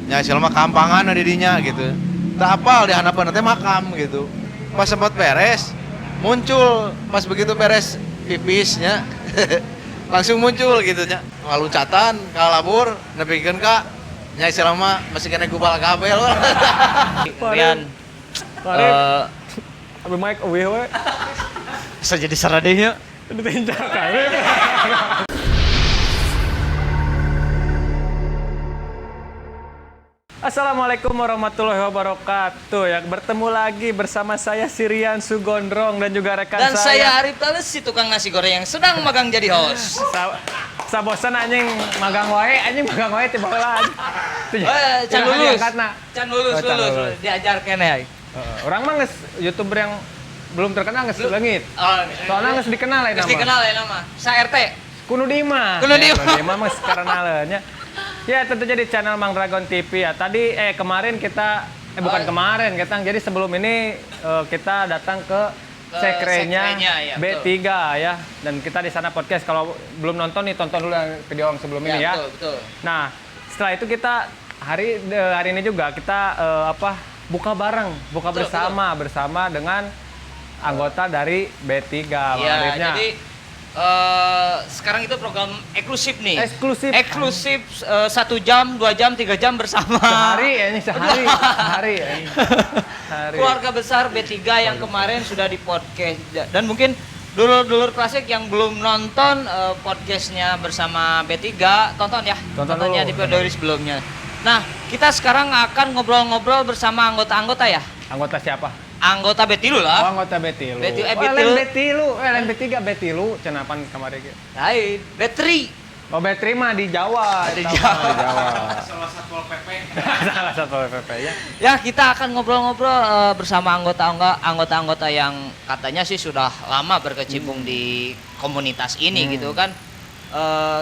nya hasil mah kampangan di dinya gitu. Tak apal di hanapan teh makam gitu. Pas sempat beres muncul pas begitu beres pipisnya langsung muncul gitu nya. Ngaluncatan ka labur nepikeun ka nya hasil mah masih kena gubal kabel. Rian Abi Mike eueuh we. bisa jadi saradenya. Ditinjak kali. Assalamualaikum warahmatullahi wabarakatuh. Ya, bertemu lagi bersama saya Sirian Sugondrong dan juga rekan Dan saya Arif Tales, si tukang nasi goreng yang sedang magang jadi host. Sabosan anjing magang wae tiba heula. Can lulus. Can lulus. Diajar keneh. Orang mah geus YouTuber yang belum terkenal geus leungit. Oh, Soalnya geus dikenal lain nama. geus dikenal ya nama. Sa RT. Kuno Dima. Kuno Dima. Kuno Dima mah karenanya. Ya tentunya di channel Mang Dragon TV ya. Tadi kemarin kita bukan kemarin, jadi sebelum ini kita datang ke sekrenya ya, B3 ya. Dan kita di sana podcast. Kalau belum nonton nih tonton dulu video yang sebelum ini ya. Betul. Nah, setelah itu kita hari ini juga kita buka bareng, bersama dengan anggota dari B3 Ya, jadi sekarang itu program eksklusif nih. Eksklusif 1 jam, 2 jam, 3 jam bersama. Sehari. Keluarga besar B3 yang kemarin sudah di podcast. Dan mungkin dulur-dulur klasik yang belum nonton podcastnya bersama B3, tonton ya. Tontonnya di video sebelumnya. Nah, kita sekarang akan ngobrol-ngobrol bersama anggota-anggota ya. Anggota siapa? Anggota Betilu lah. Oh, anggota Betilu. Betilu. Lain B3 Betilu, cenapan kemarin gitu. Lain, Betri. Oh, Betri mah di Jawa. Di Jawa. Salah Satpol PP. Salah Satpol PP ya. Ya, kita akan ngobrol-ngobrol bersama anggota-anggota yang katanya sih sudah lama berkecimpung di komunitas ini gitu kan.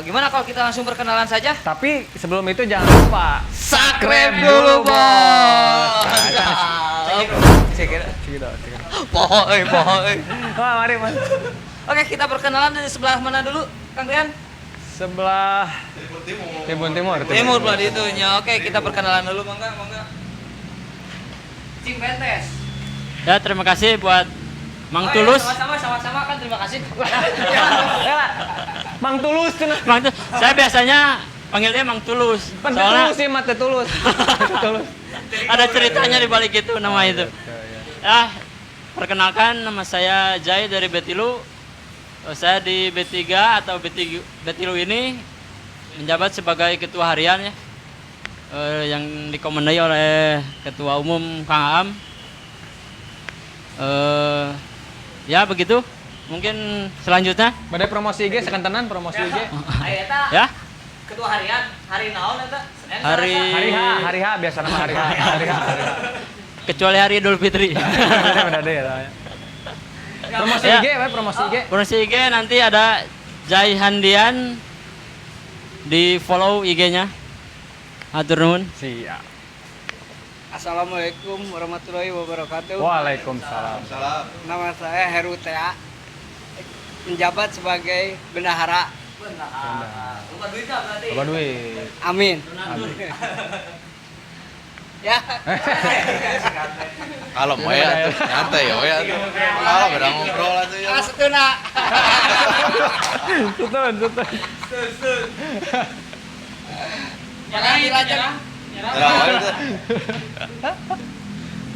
Gimana kalau kita langsung perkenalan saja? Tapi sebelum itu jangan lupa subscribe dulu, Bos. Cek. Poho. Wah, mari, Mas. Oke, kita perkenalan dari sebelah mana dulu, Kang Rian? Sebelah Timur. Timur berarti itunya. Oke, kita perkenalan dulu, mangga. Cing Bentes. Ya, terima kasih buat Mang Tulus. Sama-sama kan, terima kasih. Mang Tulus cenah. Saya biasanya panggilnya Mang Tulus. Tulus sih mah Tulus. Tulus. Ada ceritanya di balik itu nama itu. Ya, perkenalkan nama saya Jai dari Betilu. Saya di B3 atau Betilu ini menjabat sebagai ketua harian ya. Yang dikomandai oleh Ketua Umum Kang Aam. Ya begitu. Mungkin selanjutnya. Badai promosi IG sekantenan promosi IG. Ya. Ketua harian, hari naon eta? Hari H biasa nama hari H. Kecuali hari Idul Fitri. Udah deh ya. Promosi Ya. IG, promosi IG. Promosi IG nanti ada Jai Handian, di follow IG-nya. Hatur nuhun. Siap. Assalamualaikum warahmatullahi wabarakatuh. Waalaikumsalam. Nama saya Heru Tea, menjabat sebagai bendahara. Lupa duit berarti. Coba duit. Amin. Ya. Kalau mau ya tuh nyantai ya tuh. Kalau beda ngobrol atuh ya. Asetuna. Tutun.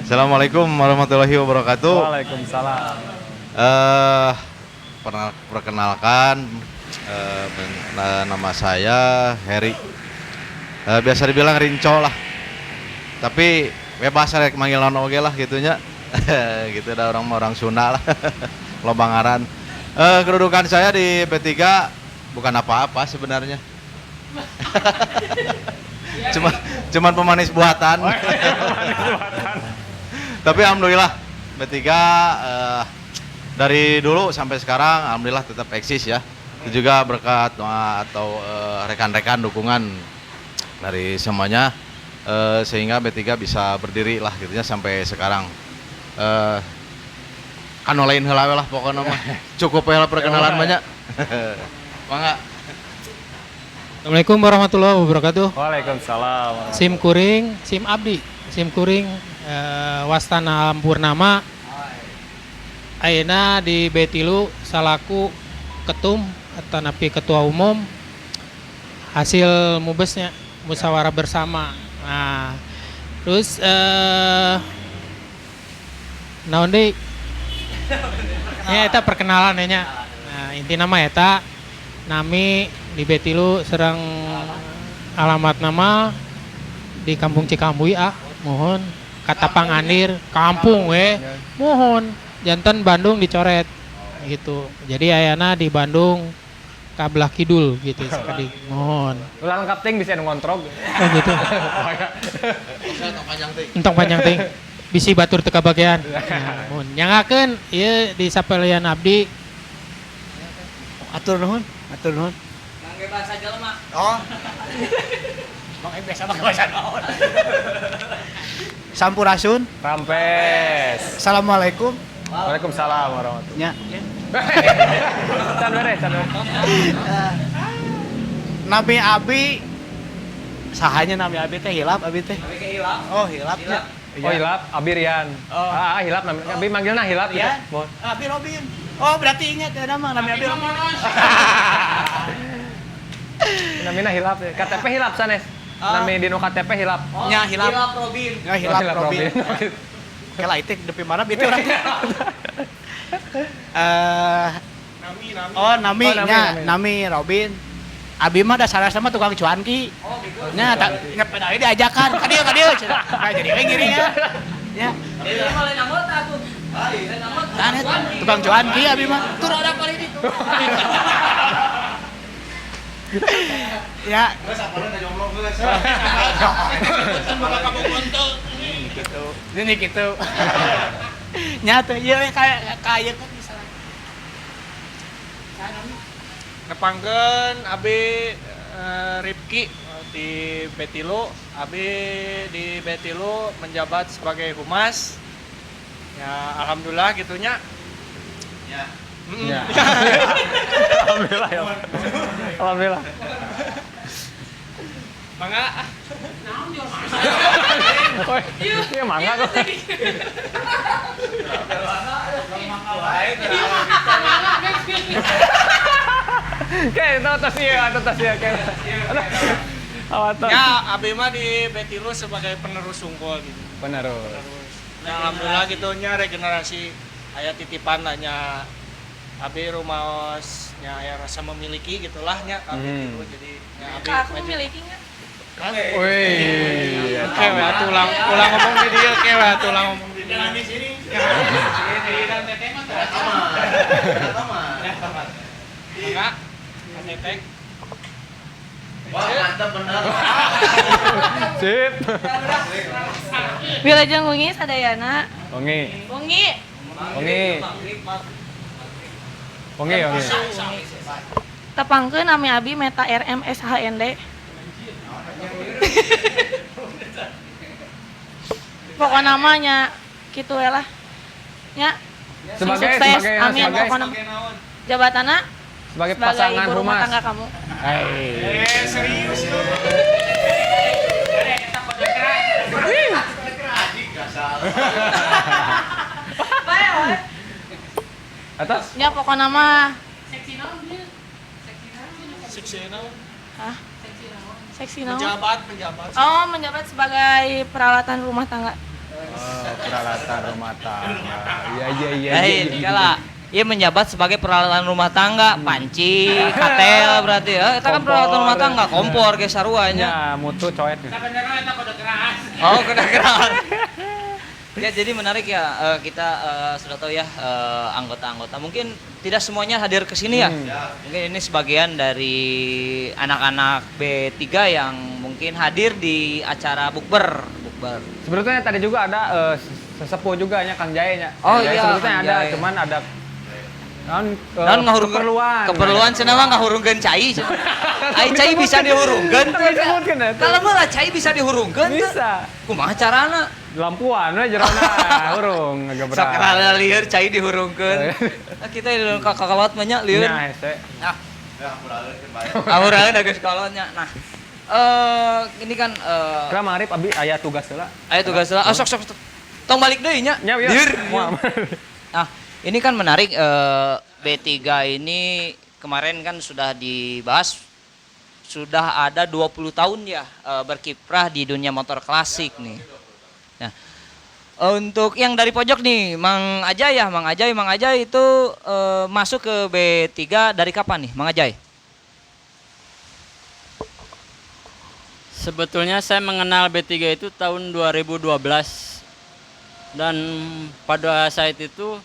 Assalamualaikum warahmatullahi wabarakatuh. Waalaikumsalam. Perkenalkan nama saya Heri. Biasa dibilang Rinco lah. Tapi bebas rek manggil naon oge lah gitunya. Gitu ada orang Sunda lah. Lobangaran. Kedudukan saya di B3 bukan apa-apa sebenarnya. Cuman pemanis buatan. Tapi alhamdulillah B3 dari dulu sampai sekarang alhamdulillah tetap eksis ya. Itu juga berkat doa atau rekan-rekan dukungan dari semuanya sehingga B3 bisa berdiri lah gitunya sampai sekarang. Kan lain heula lah pokoknya mah. Cukup heula perkenalan banyak. Mangga. Assalamualaikum warahmatullahi wabarakatuh. Waalaikumsalam. Sim kuring, sim abdi, sim kuring Wastana Purnama. Ayeuna di Betilu salaku ketum atau napi ketua umum. Hasil mubesnya musyawarah bersama. Nah, terus naon deui? Ya eta perkenalan nya. Nah, inti nama eta nami di Betilu serang alamat nama di Kampung Cikambui mohon kata Pangandir kampung mohon jantan Bandung dicoret gitu. Jadi ayana di Bandung kabelah kidul gitu sekali mohon. Ulah lengkap ting bisa ngontrol. Oh gitu. Entong panjang ting. Bisi batur teka bagian. Nah, mohon nyangakeun ieu di sapeulean abdi. Atur nuhun. Mangge bahasa jelema. Oh, Mangge biasa mah bahasa naon. Sampurasun. Rampes. Assalamualaikum. Waalaikumsalam warahmatullahi Nya. Can beres. Nabi Abi sahanya Nabi Abi teh hilap Abi teh. Tapi ke hilap. Oh, hilapnya. Oh hilap, Abirian. Oh. Hilap namanya. Abi manggilna hilap gitu. Iya. Mohon. Abi Robin. Oh, berarti ingat ya nama Nabi Abi Robin. Namina hilap ya. KTP hilap sanes. Nami dino KTP hilap. Nya hilap. Hilap Robin. Ya hilap Robin. Kela itu depi mana itu orang. Nami Nami Robin. Abi mah dasar sama tukang cuanki. Oh gitu. Nya tak ngepeda diajakan. Ka dieu cenah. Nah, jadi we ngiring ya. Ya. Jadi mulai anggota tuh. Lain anggota. Tane tukang cuanki abi mah. Tur ada kali itu. Ya. Terus apa teh jomblo geus. Ini gitu. Nyata ieu kayak kan misalnya. Nepangkeun Abi Rifki di Betilu. Abi di Betilu menjabat sebagai humas. Ya alhamdulillah gitunya. Ya. Ya. Alhamdulillah ya. Alhamdulillah. Mangga Iya mangga kok. Kayak itu atas ya kayak. Awaton. ya Abi mah di Betilu sebagai penerus unggul gitu. Penerus. Ya alhamdulillah gitunya regenerasi aya titipan nya Abi rumaosnya aya rasa memiliki gitulah nya Abi gitu jadi nya Abi Aku maju. memiliki nggak? Wih. Kewe tulang ngomong di dia kewe tulang ngomong di dia. Jangan di sini. Mangga katetek. Wah, mantap bener. Sip. Wilajeng wengi sadayana. Ongi. Wengi. Tepangkeun nami abi meta RMSHND. Pokok namanya gitu ya lah. Ya. Sukses. Amin. Pokok nama. Jabatanna Sebagai sebagai pasangan ibu rumah humas. tangga kamu. Serius lu. Atas. Ya pokok nama. Seksi naon? Hah? Seksi naon? Penjabat. Oh, menjabat sebagai peralatan rumah tangga. Peralatan rumah tangga. Iya. Kala ia menjabat sebagai peralatan rumah tangga, panci, katel berarti ya. Itu kan peralatan rumah tangga, kompor ge sarua nya. Ya, mutu coet. Oh, kedengeran. Ya, jadi menarik ya kita sudah tahu ya anggota-anggota. Mungkin tidak semuanya hadir ke sini ya. Mungkin ini sebagian dari anak-anak B3 yang mungkin hadir di acara bukber. Sebetulnya tadi juga ada sesepuh juga nya Kang Jae nya. Oh Jae iya, sebetulnya Kang ada, Jae. cuman ada Naon keperluan cenah mah ngahurungkeun cai. Ai cai bisa dihurungkeun. Disebutkeun eta. Kalau mah cai bisa dihurungkeun. Bisa. Kumaha carana? Lampuan we jerona urung ngagebrak. Sakala lieur cai dihurungkeun. Kita di kakak mah nya lieur. Nya hese. Nah, Aura ada geus kolotnya. Nah, ini kan Kira marip abi aya tugas heula. aya tugas lah. Sok. Tong balik deui nya. Nya ya. Dieur. Moal. Nah, ini kan menarik B3 ini kemarin kan sudah dibahas sudah ada 20 tahun ya berkiprah di dunia motor klasik nih. Nah, untuk yang dari pojok nih, Mang Ajay itu masuk ke B3 dari kapan nih, Mang Ajay? Sebetulnya saya mengenal B3 itu tahun 2012 dan pada saat itu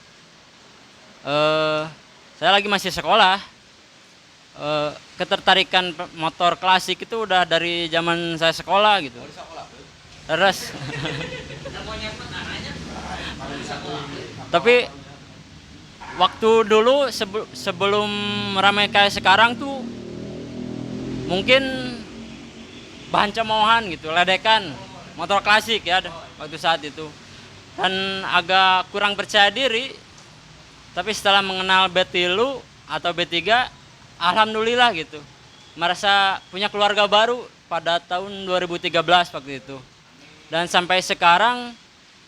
saya lagi masih sekolah. Ketertarikan motor klasik itu udah dari zaman saya sekolah gitu. Terus tapi waktu dulu sebelum ramai kayak sekarang tuh mungkin bahan cemoohan gitu, ledekan motor klasik ya waktu saat itu. Dan agak kurang percaya diri. Tapi setelah mengenal B3 atau B3, alhamdulillah gitu. Merasa punya keluarga baru pada tahun 2013 waktu itu. Dan sampai sekarang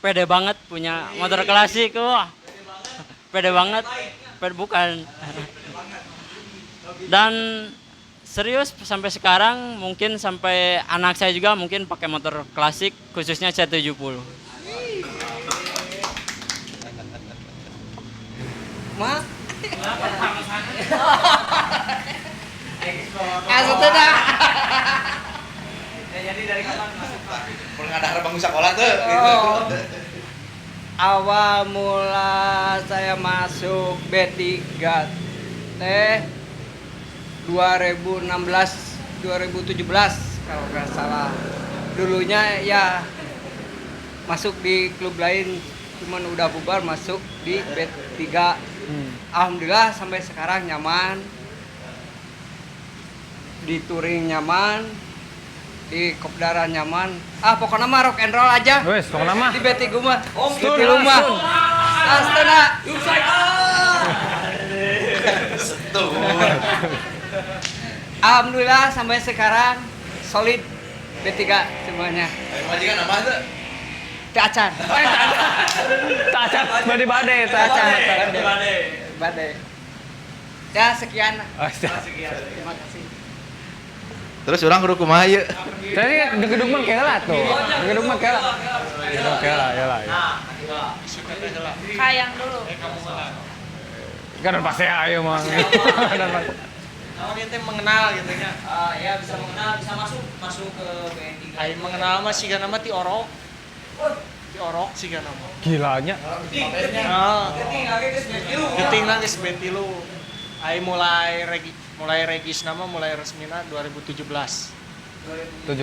pede banget punya motor klasik. Wah. Pede banget. Bukan. Dan serius sampai sekarang mungkin sampai anak saya juga mungkin pakai motor klasik khususnya C70. Ma? Asuh dah. Jadi dari kapan masuk Pak? Pernah ada bangku sekolah tuh gitu. Awal mula saya masuk B3 teh 2016 2017 kalau nggak salah. Dulunya ya masuk di klub lain, cuman udah bubar masuk di B3. Alhamdulillah sampai sekarang nyaman, di touring nyaman, di kopdara nyaman. Pokoknya mah rock and roll aja. Wes, pokoknya mah. Di B3 mah. Di rumah. Astana. Alhamdulillah sampai sekarang solid B3 semuanya. Majikan apa tuh? Acan. Acan. Bade. Ya sekian. Terima kasih. Terus orang kudu kumaha ieu? Tadi gedung mah kela tuh. Gedung mah kela. Kela ya. Kayang dulu. Kan pasti ayo mah. Nah, dia mengenal gitu nya. Ya bisa mengenal, bisa masuk ke B3. Aing mengenal mah siga nama ti orok. Ti orok siga nama. Gilanya. Geting geus B3. Aing mulai regis nama mulai resmina 2017. 17.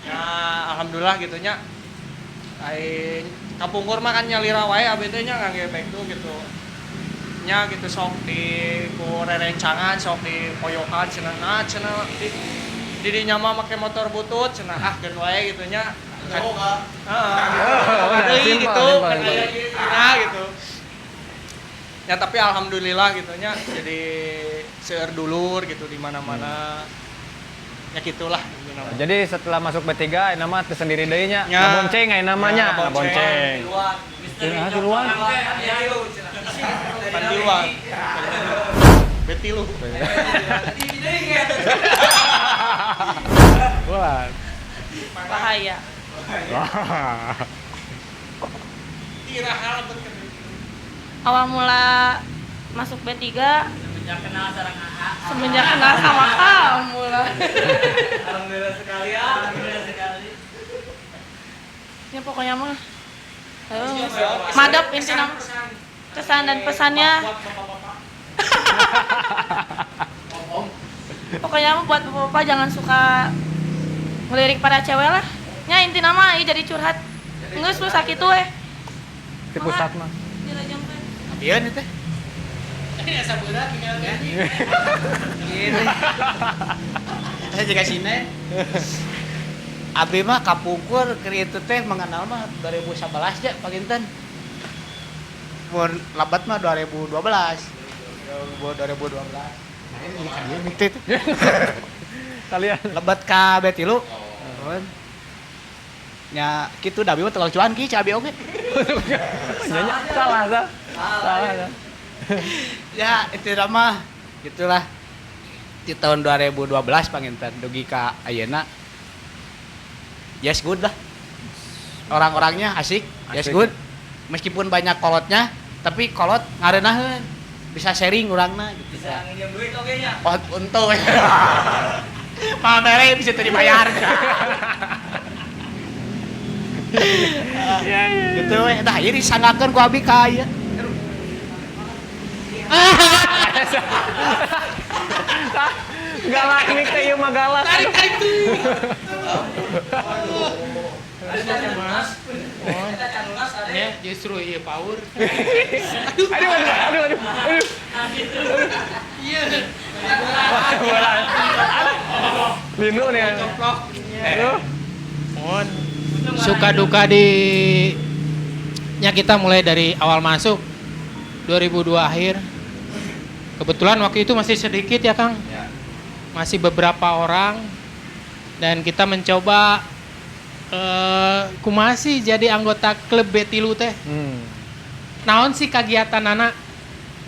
Nah, alhamdulillah gitu nya. Aing kapungkur mah kan nyalira wae abet nya ngangge tuh gitu. Nya gitu sok di ku rerencangan, sok di poyokan cenah di dinya mah make motor butut cenah geun wae gitu nya. Gitu kan aya gitu. Ya tapi alhamdulillah gitu nya jadi seueur dulur gitu di mana-mana. Ya gitulah. Jadi setelah masuk B3 nama tersendiri deui nya. Ya. Bonceng aya namanya. Ya, Bonceng. Di luar. Pandiluan. Betilu. Wah. Bahaya. Tira hal Awal mula masuk B3 Semenjak kenal sareng AA. semenjak kenal sama kamu lah. Alhamdulillah sekali ya. Alhamdulillah sekali. Ya pokoknya mah madep intinya kesan dan pesannya. Pokoknya mah buat bapak jangan suka ngelirik para cewek lah. Nya intinya mah ieu jadi curhat. Geus lu sakitu we. Di pusat mah. Dilajeng teh. Iya nih teh. Ini asa budak tinggal ganti. Gini. Saya juga sini. Abi mah kapungkur keur itu teh mengenal mah 2011 ya pakinten. Mun labat mah 2012. 2012. Nah, ini kalian itu. Kalian. Lebat ka betilu. Nya kitu da bieu telur cuan ki cabe oge. Nyanyi salah. Ya, itu mah gitulah. Di tahun 2012 panginten dugi ka ayeuna. Yes good lah. Orang-orangnya asik, yes good. Meskipun banyak kolotnya, tapi kolot ngarenaheun. Bisa sharing urangna gitu. Bisa nginjem duit oge nya. Oh, untung. Pamere bisa dibayar. Iya. Gitu we. Dah ieu disangakeun ku abi ka ieu. Galak nih teh ieu mah galak. Tarik tuh. Ya, justru iya power. Aduh. Iya. Linu nih. Aduh. Mohon suka duka di nya kita mulai dari awal masuk 2002 akhir. Kebetulan waktu itu masih sedikit ya Kang. Masih beberapa orang dan kita mencoba kumasi jadi anggota klub Betilu teh. Naon sih kegiatan anak?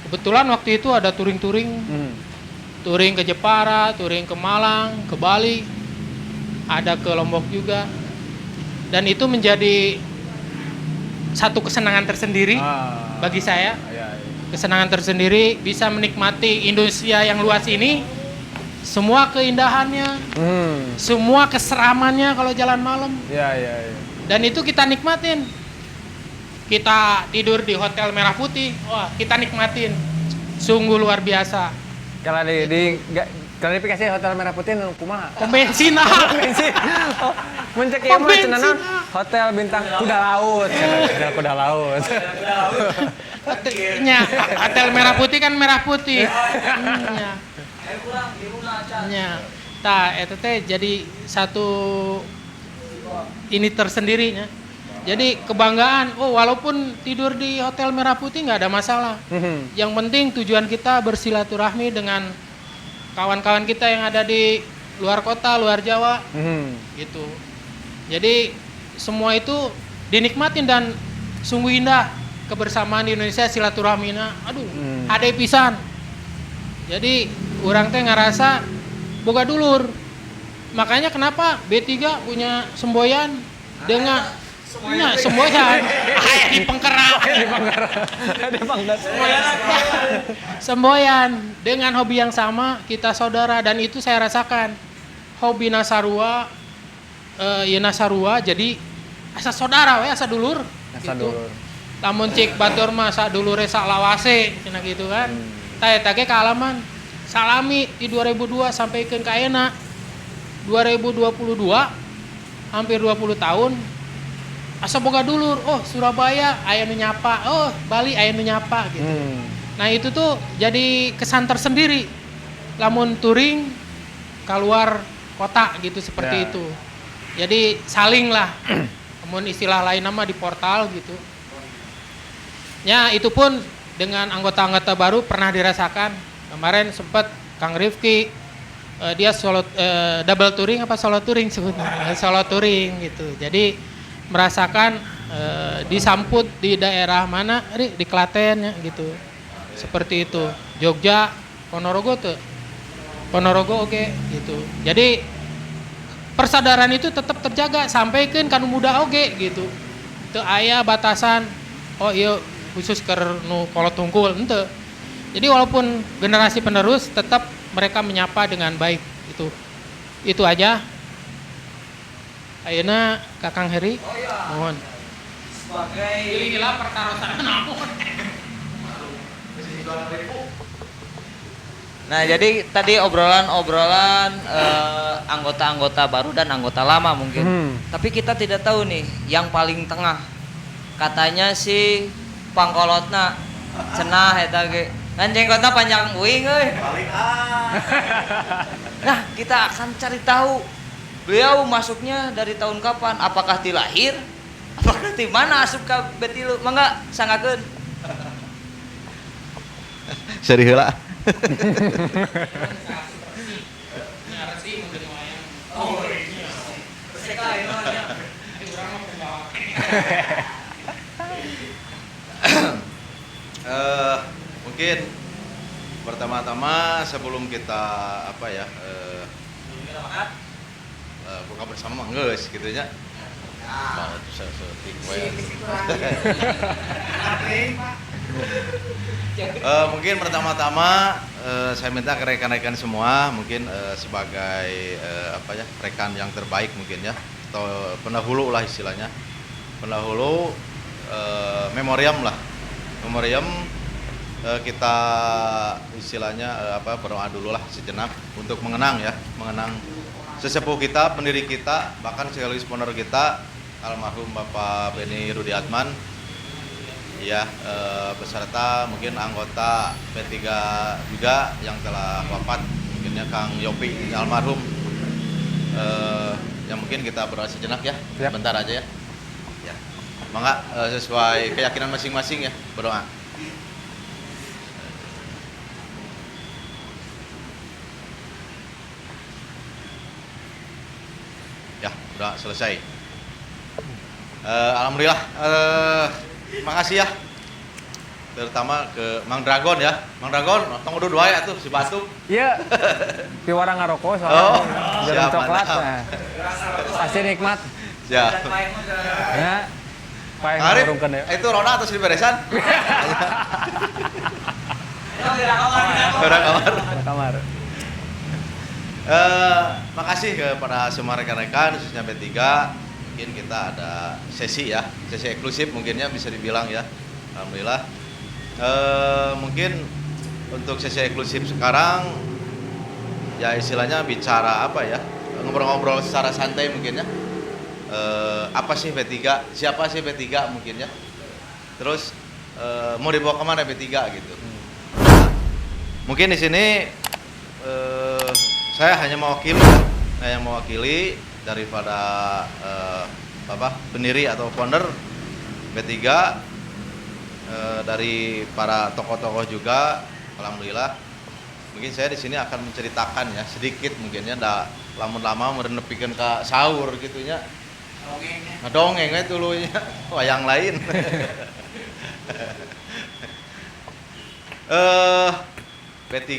Kebetulan waktu itu ada touring-touring. Touring ke Jepara, touring ke Malang, ke Bali. Ada ke Lombok juga. Dan itu menjadi satu kesenangan tersendiri bagi saya. Kesenangan tersendiri bisa menikmati Indonesia yang luas ini. Semua keindahannya, semua keseramannya kalau jalan malam. Iya. Dan itu kita nikmatin. Kita tidur di Hotel Merah Putih, wah kita nikmatin. Sungguh luar biasa. Kalau di klarifikasi Hotel Merah Putih nu kumaha? Pom bensin ah. Bensin. Oh, muncak ieu mah cenah Hotel Bintang Kuda Laut. Kuda Laut. Hotel Merah Putih kan merah putih. Tah eta teh jadi satu ini tersendirinya. Jadi kebanggaan, walaupun tidur di Hotel Merah Putih nggak ada masalah. Yang penting tujuan kita bersilaturahmi dengan kawan-kawan kita yang ada di luar kota, luar Jawa, gitu. Jadi semua itu dinikmatin dan sungguh indah kebersamaan di Indonesia, silaturahmina. Aduh, hade pisan. Jadi orang teh ngerasa boga dulur. Makanya kenapa B3 punya semboyan dengan semboyan di Pengkerak. Semboyan dengan hobi yang sama, kita saudara dan itu saya rasakan. Hobi Nasarua Nasarua jadi asa saudara we, asa dulur. Asa gitu. dulur. Lamun cik batur mah asa dulure sak lawase cenah gitu kan. Tah eta ge kaalaman salami di 2002 sampai ke ayeuna 2022 hampir 20 tahun asa boga dulur, Surabaya aya nu nyapa, Bali aya nu nyapa gitu. Nah itu tuh jadi kesan tersendiri lamun touring keluar kota gitu seperti itu. Jadi saling lah, namun istilah lain nama di portal gitu. Ya itu pun dengan anggota-anggota baru pernah dirasakan. Kemarin sempat Kang Rifki dia solo double touring apa solo touring sebutnya, solo touring gitu. Jadi merasakan disambut di daerah mana, di Klaten ya gitu. Seperti itu. Jogja, Ponorogo tuh. Ponorogo oke gitu. Jadi persaudaraan itu tetap terjaga sampai ke kanu muda oge gitu. Teu aya batasan iya khusus ke nu kolot tungkul henteu. Jadi walaupun generasi penerus tetap mereka menyapa dengan baik itu. Itu aja. Ayeuna Kakang Heri, mohon. Sebagai Gila pertarusan namun. Nah, jadi tadi obrolan anggota-anggota baru dan anggota lama mungkin. Tapi kita tidak tahu nih yang paling tengah. Katanya si pangkolotna cenah eta ge. Ngan jenggotna panjang uing euy. Nah, kita akan cari tahu beliau masuknya dari tahun kapan? Apakah di lahir? Apakah di mana asup ka Betilu? Mangga sangakeun. Seri heula. Mungkin pertama-tama sebelum kita apa ya buka bersama geus gitu nya. Mungkin pertama-tama saya minta ke rekan-rekan semua mungkin sebagai apa ya rekan yang terbaik mungkin ya atau pendahulu lah istilahnya pendahulu memoriam lah memoriam kita istilahnya apa berdoa dulu lah sejenak untuk mengenang sesepuh kita pendiri kita bahkan sekaligus founder kita almarhum Bapak Beni Rudi Atman ya beserta mungkin anggota P3 juga yang telah wafat mungkinnya Kang Yopi almarhum yang mungkin kita berdoa sejenak ya. Siap. Bentar aja ya mangga sesuai keyakinan masing-masing ya berdoa. Ya udah selesai. Alhamdulillah makasih ya terutama ke Mang Dragon ya Mang Dragon tong udah doa ya tuh si Batu iya di warang ngaroko soalnya jalan coklat nah. Pasti nikmat siap ya Arif, itu roda atau sini beresan? kamar. Makasih kepada semua rekan-rekan khususnya B3 mungkin kita ada sesi eksklusif mungkinnya bisa dibilang ya alhamdulillah mungkin untuk sesi eksklusif sekarang ya istilahnya bicara apa ya ngobrol-ngobrol secara santai mungkin ya apa sih B3 siapa sih B3 mungkin ya terus mau dibawa kemana B3 gitu mungkin di sini saya hanya mewakili daripada pendiri atau founder B3 dari para tokoh-tokoh juga alhamdulillah mungkin saya di sini akan menceritakan ya sedikit mungkin ya lama-lama merenepikeun ka sahur gitunya ngedongeng we tuluy wayang lain B3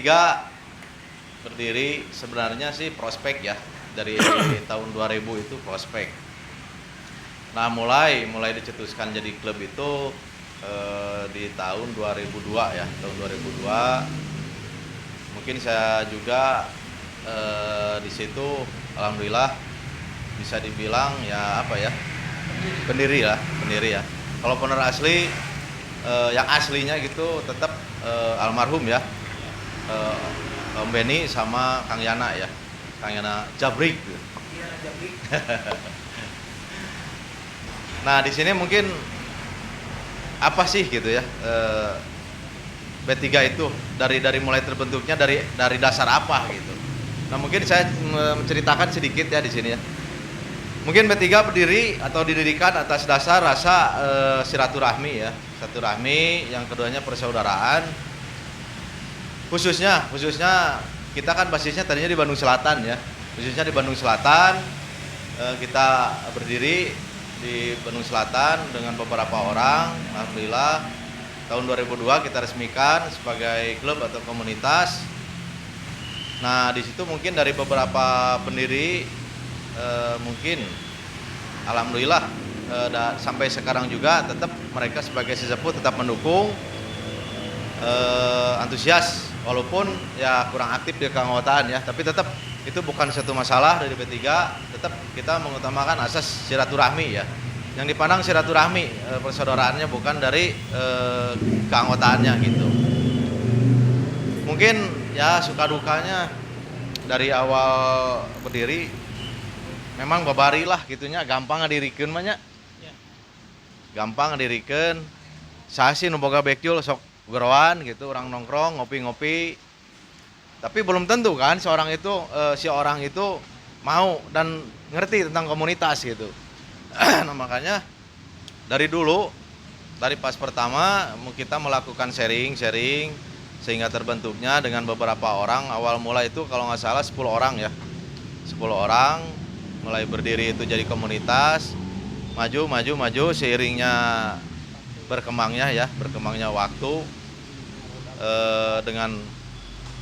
berdiri sebenarnya sih prospek ya dari tahun 2000 itu prospek. Nah mulai dicetuskan jadi klub itu di tahun 2002 ya tahun 2002 mungkin saya juga di situ alhamdulillah bisa dibilang ya apa ya pendiri ya kalau founder asli yang aslinya gitu tetap almarhum ya Om Beni sama Kang Yana ya Kang Yana Jabrik. Nah di sini mungkin apa sih gitu ya B3 itu dari mulai terbentuknya dari dasar apa gitu. Nah mungkin saya menceritakan sedikit ya di sini ya. Mungkin B3 berdiri atau didirikan atas dasar rasa silaturahmi ya, silaturahmi, yang keduanya persaudaraan. Khususnya kita kan basisnya tadinya di Bandung Selatan ya. Khususnya di Bandung Selatan kita berdiri di Bandung Selatan dengan beberapa orang. Alhamdulillah tahun 2002 kita resmikan sebagai klub atau komunitas. Nah, di situ mungkin dari beberapa pendiri mungkin alhamdulillah sampai sekarang juga tetap mereka sebagai sesepuh tetap mendukung antusias walaupun ya kurang aktif di keanggotaan ya, tapi tetap itu bukan satu masalah dari B3, tetap kita mengutamakan asas silaturahmi ya. Yang dipandang silaturahmi persaudaraannya bukan dari keanggotaannya gitu. Mungkin ya suka dukanya dari awal berdiri memang babari lah gitunya, gampang ngadirikeun mah nya. Gampang ngadirikeun. Saya sih nu boga bekjul sok geroan gitu, orang nongkrong, ngopi-ngopi. Tapi belum tentu kan si orang itu mau dan ngerti tentang komunitas gitu. Nah, makanya dari dulu, dari pas pertama kita melakukan sharing sehingga terbentuknya dengan beberapa orang. Awal mula itu kalau nggak salah 10 orang ya, 10 orang mulai berdiri itu jadi komunitas, maju seiringnya berkembangnya waktu, dengan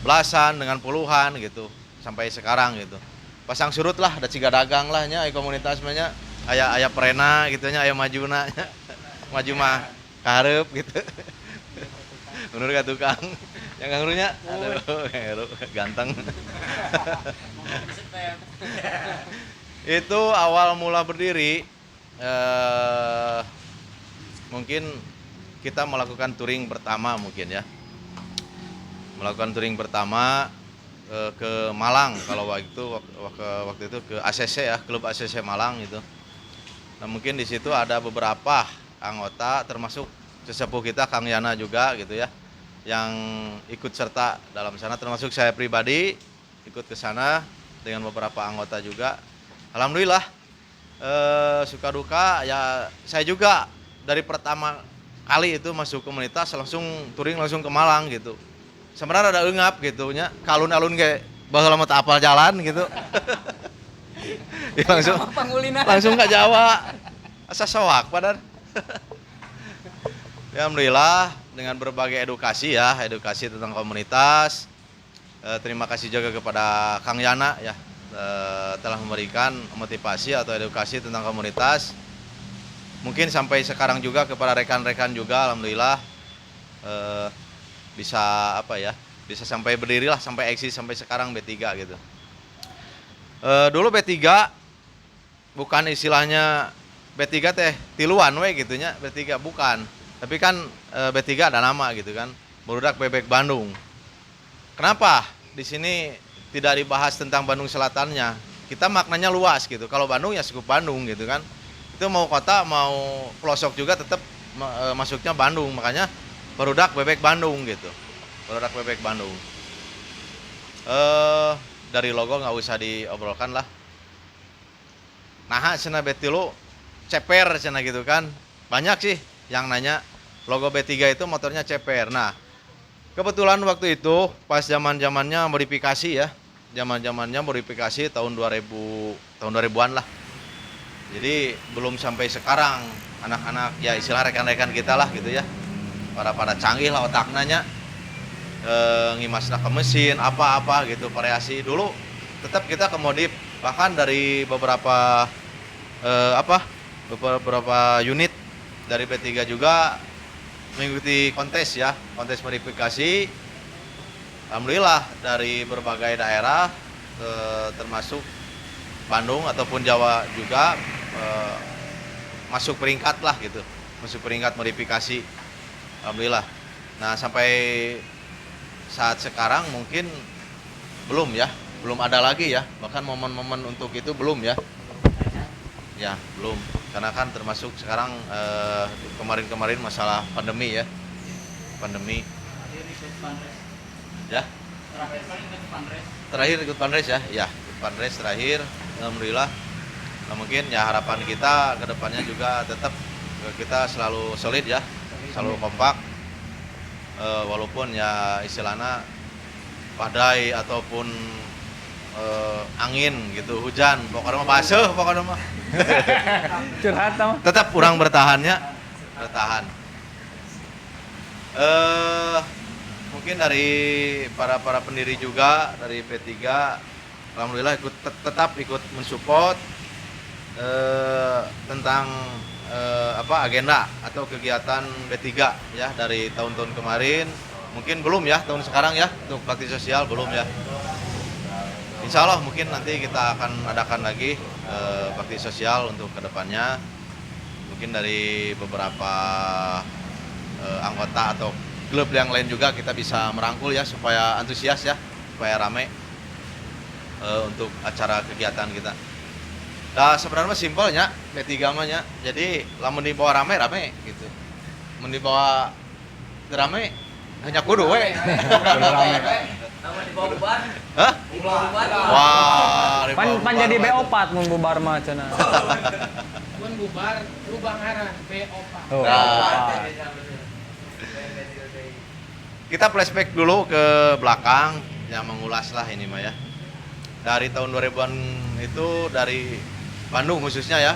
belasan, dengan puluhan gitu sampai sekarang gitu. Pasang surut lah, ada ciga dagang lah nya komunitas mah nya, aya perena gitu nya, aya majuna nya. Maju mah karep gitu. Menurut ka tukang yang ngaruhnya, aduh ganteng. Itu awal mula berdiri, mungkin kita melakukan touring pertama mungkin ya. Melakukan touring pertama ke Malang kalau waktu itu ke ACC ya, klub ACC Malang itu. Nah, mungkin di situ ada beberapa anggota termasuk sesepuh kita Kang Yana juga gitu ya, yang ikut serta dalam sana, termasuk saya pribadi ikut ke sana dengan beberapa anggota juga. Alhamdulillah, suka duka ya, saya juga dari pertama kali itu masuk komunitas langsung touring langsung ke Malang gitu. Sebenarnya ada engap gitu nya, kalun-alun kayak baheula mah teu apal jalan gitu. Ya, langsung ke Jawa. Asa soak padan. Ya, alhamdulillah dengan berbagai edukasi tentang komunitas. Terima kasih juga kepada Kang Yana ya, telah memberikan motivasi atau edukasi tentang komunitas. Mungkin sampai sekarang juga kepada rekan-rekan juga, alhamdulillah bisa sampai berdiri lah, sampai eksis sampai sekarang B3 gitu. Dulu B3 bukan istilahnya B3 teh tiluan we gitunya, B3 bukan. Tapi kan B3 ada nama gitu kan, Barudak Bebek Bandung. Kenapa di sini tidak dibahas tentang Bandung Selatannya? Kita maknanya luas gitu. Kalau Bandung ya cukup Bandung gitu kan. Itu mau kota mau pelosok juga tetap masuknya Bandung, makanya Barudak Bebek Bandung gitu. Barudak Bebek Bandung. Dari logo nggak usah diobrolkan lah. Nah, cenah betilu ceper cenah gitu kan. Banyak sih yang nanya logo B3 itu motornya ceper. Nah, kebetulan waktu itu pas zaman-zamannya modifikasi ya. Zaman-zamannya modifikasi tahun 2000-an lah. Jadi belum sampai sekarang anak-anak ya istilah rekan-rekan kita lah gitu ya. Pada canggih lah otaknya, ngimasna ke mesin apa-apa gitu, variasi. Dulu tetap kita ke modif, bahkan dari beberapa unit dari B3 juga mengikuti kontes ya, kontes modifikasi. Alhamdulillah dari berbagai daerah, termasuk Bandung ataupun Jawa juga masuk peringkat lah gitu, masuk peringkat modifikasi. Alhamdulillah. Nah, sampai saat sekarang mungkin belum ya, belum ada lagi ya, bahkan momen-momen untuk itu belum ya. Ya, belum. Karena kan termasuk sekarang kemarin-kemarin masalah pandemi ya. Pandemi. Ya. Terakhir ikut Panres ya. Ya, ikut Panres terakhir. Alhamdulillah. Nah, mungkin ya harapan kita ke depannya juga tetap kita selalu solid ya. Selalu kompak. Walaupun ya istilahnya badai ataupun angin gitu, hujan, pokoknya mah basuh pokoknya mah. Curhat tau. Tetap kurang bertahannya, bertahan. Mungkin dari para pendiri juga dari P3, alhamdulillah tetap ikut mensupport tentang agenda atau kegiatan B3 ya dari tahun-tahun kemarin. Mungkin belum ya tahun sekarang ya untuk bakti sosial belum ya. Insya Allah mungkin nanti kita akan adakan lagi bakti sosial untuk kedepannya. Mungkin dari beberapa anggota atau klub yang lain juga kita bisa merangkul ya supaya antusias ya, supaya rame untuk acara kegiatan kita. Nah, sebenarnya simpelnya B3 mah-nya. Jadi lamun dibawa rame gitu. Mun dibawa rame hanya kudu we. Nama dibawa bubar. Hah? Dibawa bubar. Wah, Pan jadi B4 mun bubar mah cenah. Mun bubar rubah ngaran B4. Oh. Nah. Kita flashback dulu ke belakang, yang mengulas lah ini mah ya. Dari tahun 2000-an itu dari Bandung khususnya ya,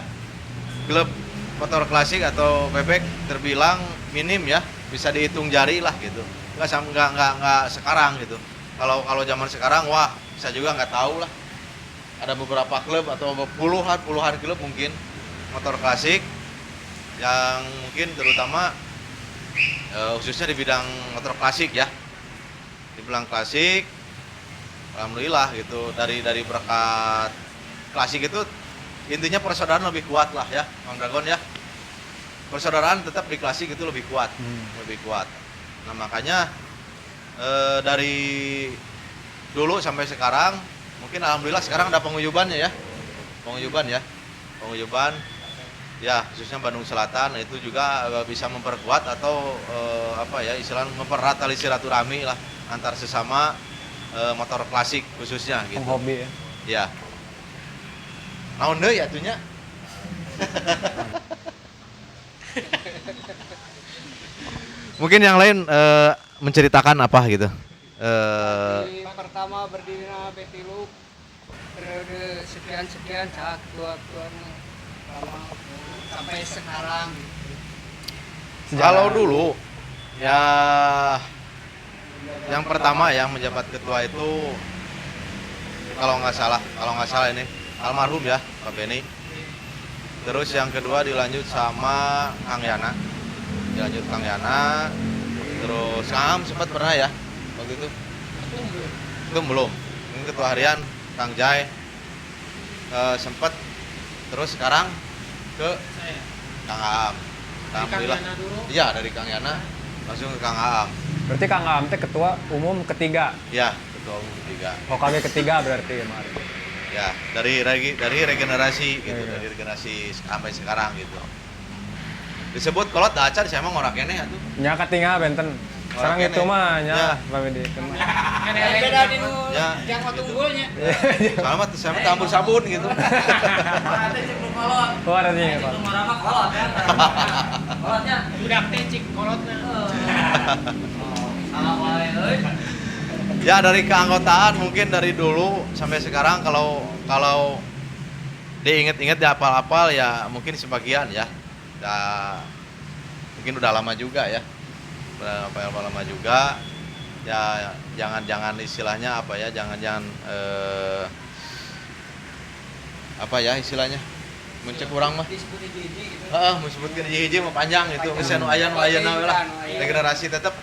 klub motor klasik atau bebek terbilang minim ya, bisa dihitung jari lah gitu. Nggak sekarang gitu. Kalau zaman sekarang wah bisa juga nggak tahu lah. Ada beberapa klub atau puluhan klub mungkin motor klasik yang mungkin terutama khususnya di bidang motor klasik ya, di bidang klasik alhamdulillah gitu, dari berkat klasik itu intinya persaudaraan lebih kuat lah ya Bang Dragon ya, persaudaraan tetap di klasik itu lebih kuat. Nah makanya dari dulu sampai sekarang mungkin alhamdulillah sekarang ada penguyuban ya khususnya Bandung Selatan itu juga bisa memperkuat atau istilahnya mempererat tali silaturahmi lah antar sesama motor klasik khususnya gitu. Hobi ya. Ya. Naon deui atunya? Mungkin yang lain menceritakan apa gitu. Pertama berdiri Betilu periode sekian saat ketua-ketuanya sampai sekarang. Kalau dulu ya yang pertama yang menjabat ketua itu kalau nggak salah ini almarhum ya Pak Beni. Terus yang kedua dilanjut sama Kang Yana. Terus Kang sempat pernah ya waktu itu. Itu belum. Ini ketua harian Kang Jai sempat. Terus sekarang ke Kang Aam. Alhamdulillah. Iya dari Kang Yana langsung ke Kang Aam. Berarti Kang Aam teh ketua umum ketiga. Iya, ketua umum ketiga. OKB ketiga berarti kemarin. Ya, dari regenerasi gitu, dari regenerasi sampai sekarang gitu. Disebut kolot da acan saya emang orang keneh atuh. Nya katingal benten. Sareng itu mah nya lah Pak Bedi. Beda di nu yang waktu unggulnya. Soalnya mah saya mah tambur sabun gitu. Ada cek lu kolot. Oh ada nih Pak. Cek marama kolot ya. Kolotnya budak teh cik kolotna. Salah wae euy. Ya dari keanggotaan mungkin dari dulu sampai sekarang kalau diinget-inget dihafal-hafal ya mungkin sebagian ya. Mungkin udah lama juga ya. Udah lama juga. Ya jangan istilahnya apa ya, jangan apa ya istilahnya mencek orang mah Disebutin hiji gitu. disebutkan hiji mah panjang itu geus nu aya lah regenerasi tetap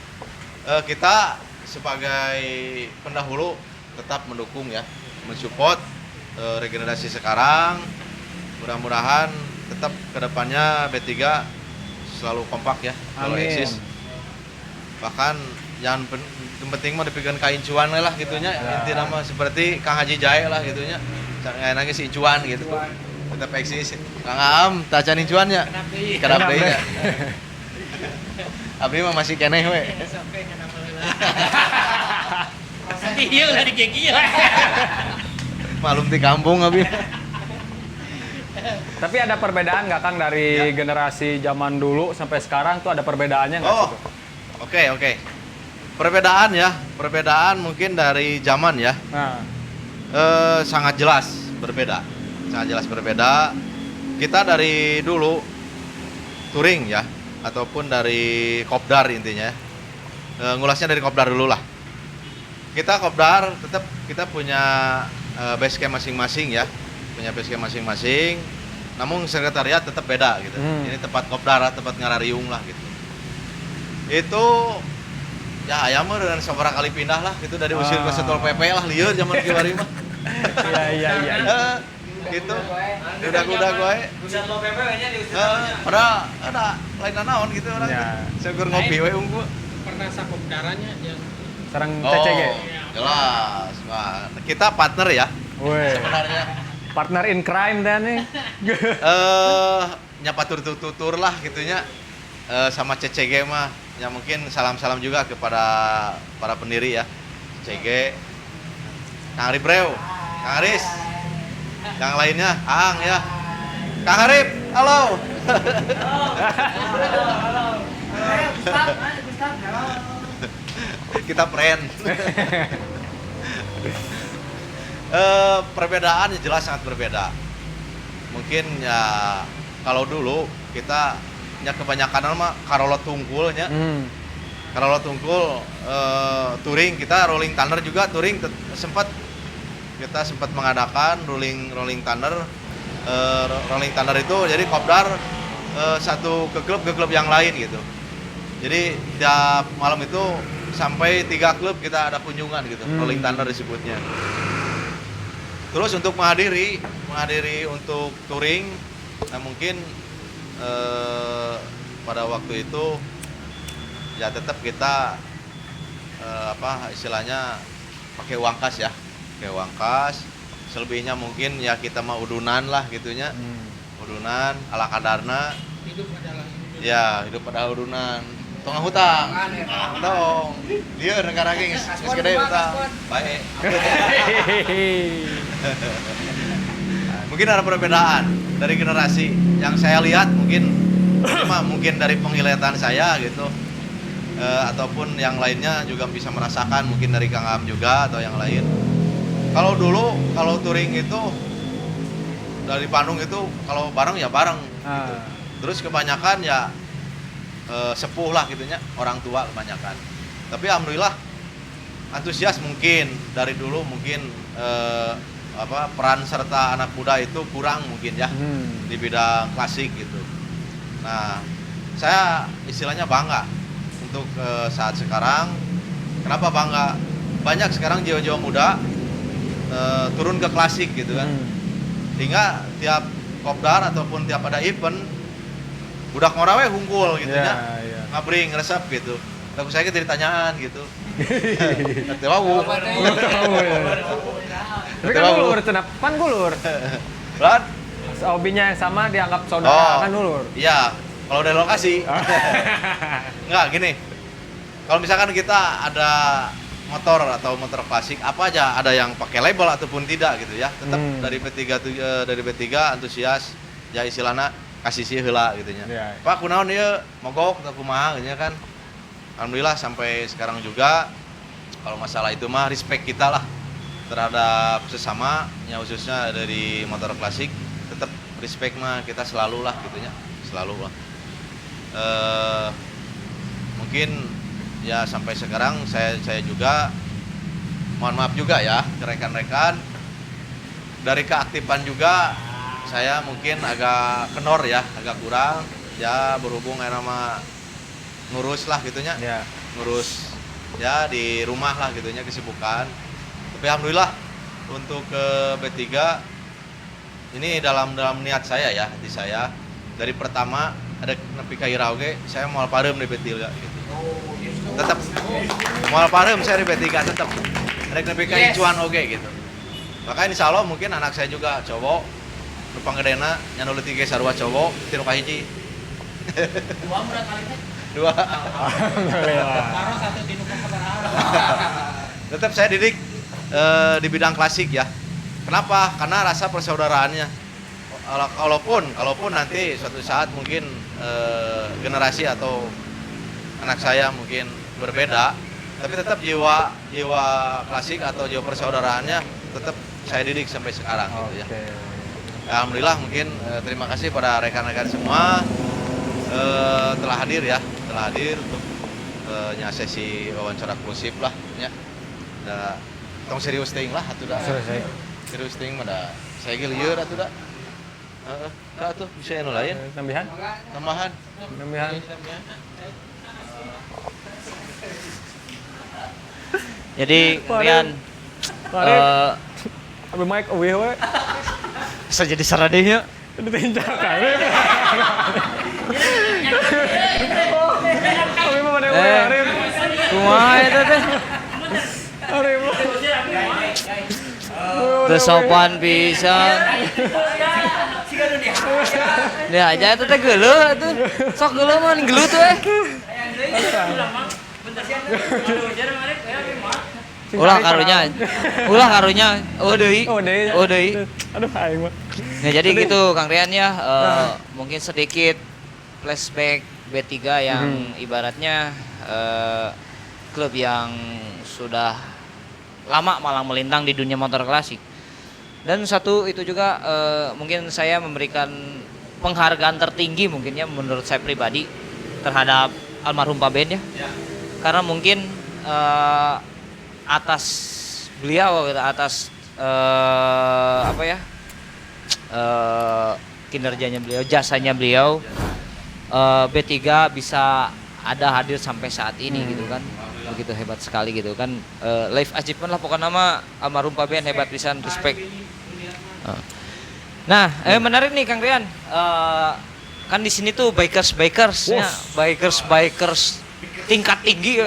kita sebagai pendahulu tetap mendukung ya, mensupport regenerasi sekarang. Mudah-mudahan tetap kedepannya B3 selalu kompak ya, selalu eksis. Bahkan yang penting mah dipikeun ka incuan lah gitunya. Inti nama seperti Kang Haji Jai lah gitunya. Enak si incuan gitu. Tetap eksis. Kang Aam tacan incuannya. Kenapa deui? Abdi mah masih keneh we. Iya udah digigil. Malum di kampung abi. Tapi ada perbedaan nggak Kang dari generasi zaman dulu sampai sekarang tuh ada perbedaannya nggak? Oh, oke. Perbedaan mungkin dari zaman ya. Nah, Sangat jelas berbeda. Kita dari dulu touring ya, ataupun dari kopdar intinya. Ngulasnya dari kopdar dulu lah. Kita kopdar tetap kita punya base camp masing-masing ya, namun sekretariat tetap beda gitu. Ini tempat kopdar, tempat ngarariung lah gitu. Itu ya ayam mah dengan seberapa kali pindah lah gitu, dari usir ke Satpol PP lah lieur zaman kieu mah. iya. Gitu. Udah gue. Satpol PP nya diusir. Padahal ada lain naon gitu orang. Ya. Seger ngopi we unggul. Pernah sakopdarannya yang Sareng TCG. Jelas. Wah, kita partner ya Woi, sebenarnya. partner in crime dan nih. Nyapa tutur lah gitunya. Sama CCG mah ya mungkin salam-salam juga kepada para pendiri ya CCG, Kang Ribreu, Kang Aris, yang lainnya Ang ya, Kang Arif, halo. kita friend. Perbedaannya jelas sangat berbeda. Mungkin ya kalau dulu kita nya kebanyakan mah karolot tungkulnya. Karolot tungkul touring, kita rolling thunder juga touring kita sempat mengadakan rolling thunder. Rolling thunder itu jadi kopdar satu ke klub yang lain gitu. Jadi tiap malam itu sampai 3 klub kita ada kunjungan gitu. Rolling thunder disebutnya. Terus untuk menghadiri untuk touring, nah mungkin pada waktu itu ya tetap kita istilahnya pakai uang kas ya, pakai uang kas. Selebihnya mungkin ya kita mau udunan lah gitunya, udunan ala kadarna. Hidup pada udunan. Tong hutang, tong. Dia negara geus gede hutang. Baik. Mungkin ada perbedaan dari generasi yang saya lihat mungkin dari penglihatan saya gitu. Ataupun yang lainnya juga bisa merasakan mungkin dari Kang Am juga atau yang lain. Kalau dulu touring itu dari Bandung itu kalau bareng ya bareng gitu. Terus kebanyakan ya sepuh lah gitunya, orang tua kebanyakan. Tapi alhamdulillah antusias mungkin dari dulu mungkin peran serta anak muda itu kurang mungkin ya di bidang klasik gitu. Nah, saya istilahnya bangga untuk saat sekarang. Kenapa bangga? Banyak sekarang jiwa-jiwa muda turun ke klasik gitu kan. Hingga tiap kopdar ataupun tiap ada event budak ngorawe hungkul gitu ya. Ngabring, resep gitu. Lalu saya jadi tanyaan gitu. Nanti mau. Tapi kan ulur, pan gulur. Berat? Hobinya yang sama dianggap saudara kan ulur. Iya, kalau dari lokasi. Enggak, gini. Kalau misalkan kita ada motor atau motor klasik apa aja, ada yang pakai label ataupun tidak gitu ya. Tetap dari B3 antusias ya istilahnya kasih sih heula gitu nya. Pak kunaon ieu mogok atau kumaha gitu kan. Alhamdulillah sampai sekarang juga kalau masalah itu mah respect kita lah terhadap sesama ya khususnya dari motor klasik, tetap respect mah kita selalu lah gitu nya, selalu lah. Mungkin ya sampai sekarang saya juga mohon maaf juga ya ke rekan-rekan dari keaktifan juga saya mungkin agak kendor ya, agak kurang ya berhubung nama ngurus lah gitunya, ngurus ya di rumah lah gitunya kesibukan. Tapi alhamdulillah untuk ke B3 ini dalam niat saya ya, hati saya dari pertama ada nepi ka Ira oge saya moal pareum di B3 gitu. Tetap moal pareum saya di B3 tetap. Ada nepi ka Icuan oge gitu. Maka insyaallah mungkin anak saya juga cowok Rupang gedena nyanu leutik ge sarua cowok tilu ka hiji. Dua murah kali teh. Dua. Karo satu tinu Tetap saya didik di bidang klasik ya. Kenapa? Karena rasa persaudaraannya. Kalaupun nanti suatu saat mungkin generasi atau anak saya mungkin berbeda, tapi tetap jiwa klasik atau jiwa persaudaraannya tetap saya didik sampai sekarang gitu ya. Alhamdulillah mungkin terima kasih pada rekan-rekan semua telah hadir untuk sesi wawancara eksklusif lah ya. Tong serius ting lah atuh da. Serius ting mah da. Saya ge lieur atuh da. Atuh bisa anu lain. Tambahan. Jadi kalian Abi mic away we. Bisa jadi saradehnya. Ditinjak kali. Abi mah mana we Arif. Kumaha eta teh? Arif. Teu sopan pisan. Dia aja eta teh geuleuh atuh. Sok geuleuh mah geuleuh tuh Ulah karunya. Oh deui. Aduh aing mah. Nah, jadi gitu Kang Rian ya, mungkin sedikit flashback B3 yang ibaratnya klub yang sudah lama malang melintang di dunia motor klasik. Dan satu itu juga mungkin saya memberikan penghargaan tertinggi mungkin ya menurut saya pribadi terhadap almarhum Pak Ben ya. Karena mungkin atas beliau atas kinerjanya beliau, jasanya beliau, B3 bisa ada hadir sampai saat ini gitu kan. Begitu hebat sekali gitu kan. Life achievement lah pokoknya nama almarhum Pak Ben, hebat pisan, respect. Nah, menarik nih Kang Rian. Kan di sini tuh bikers ya, bikers tingkat tinggi.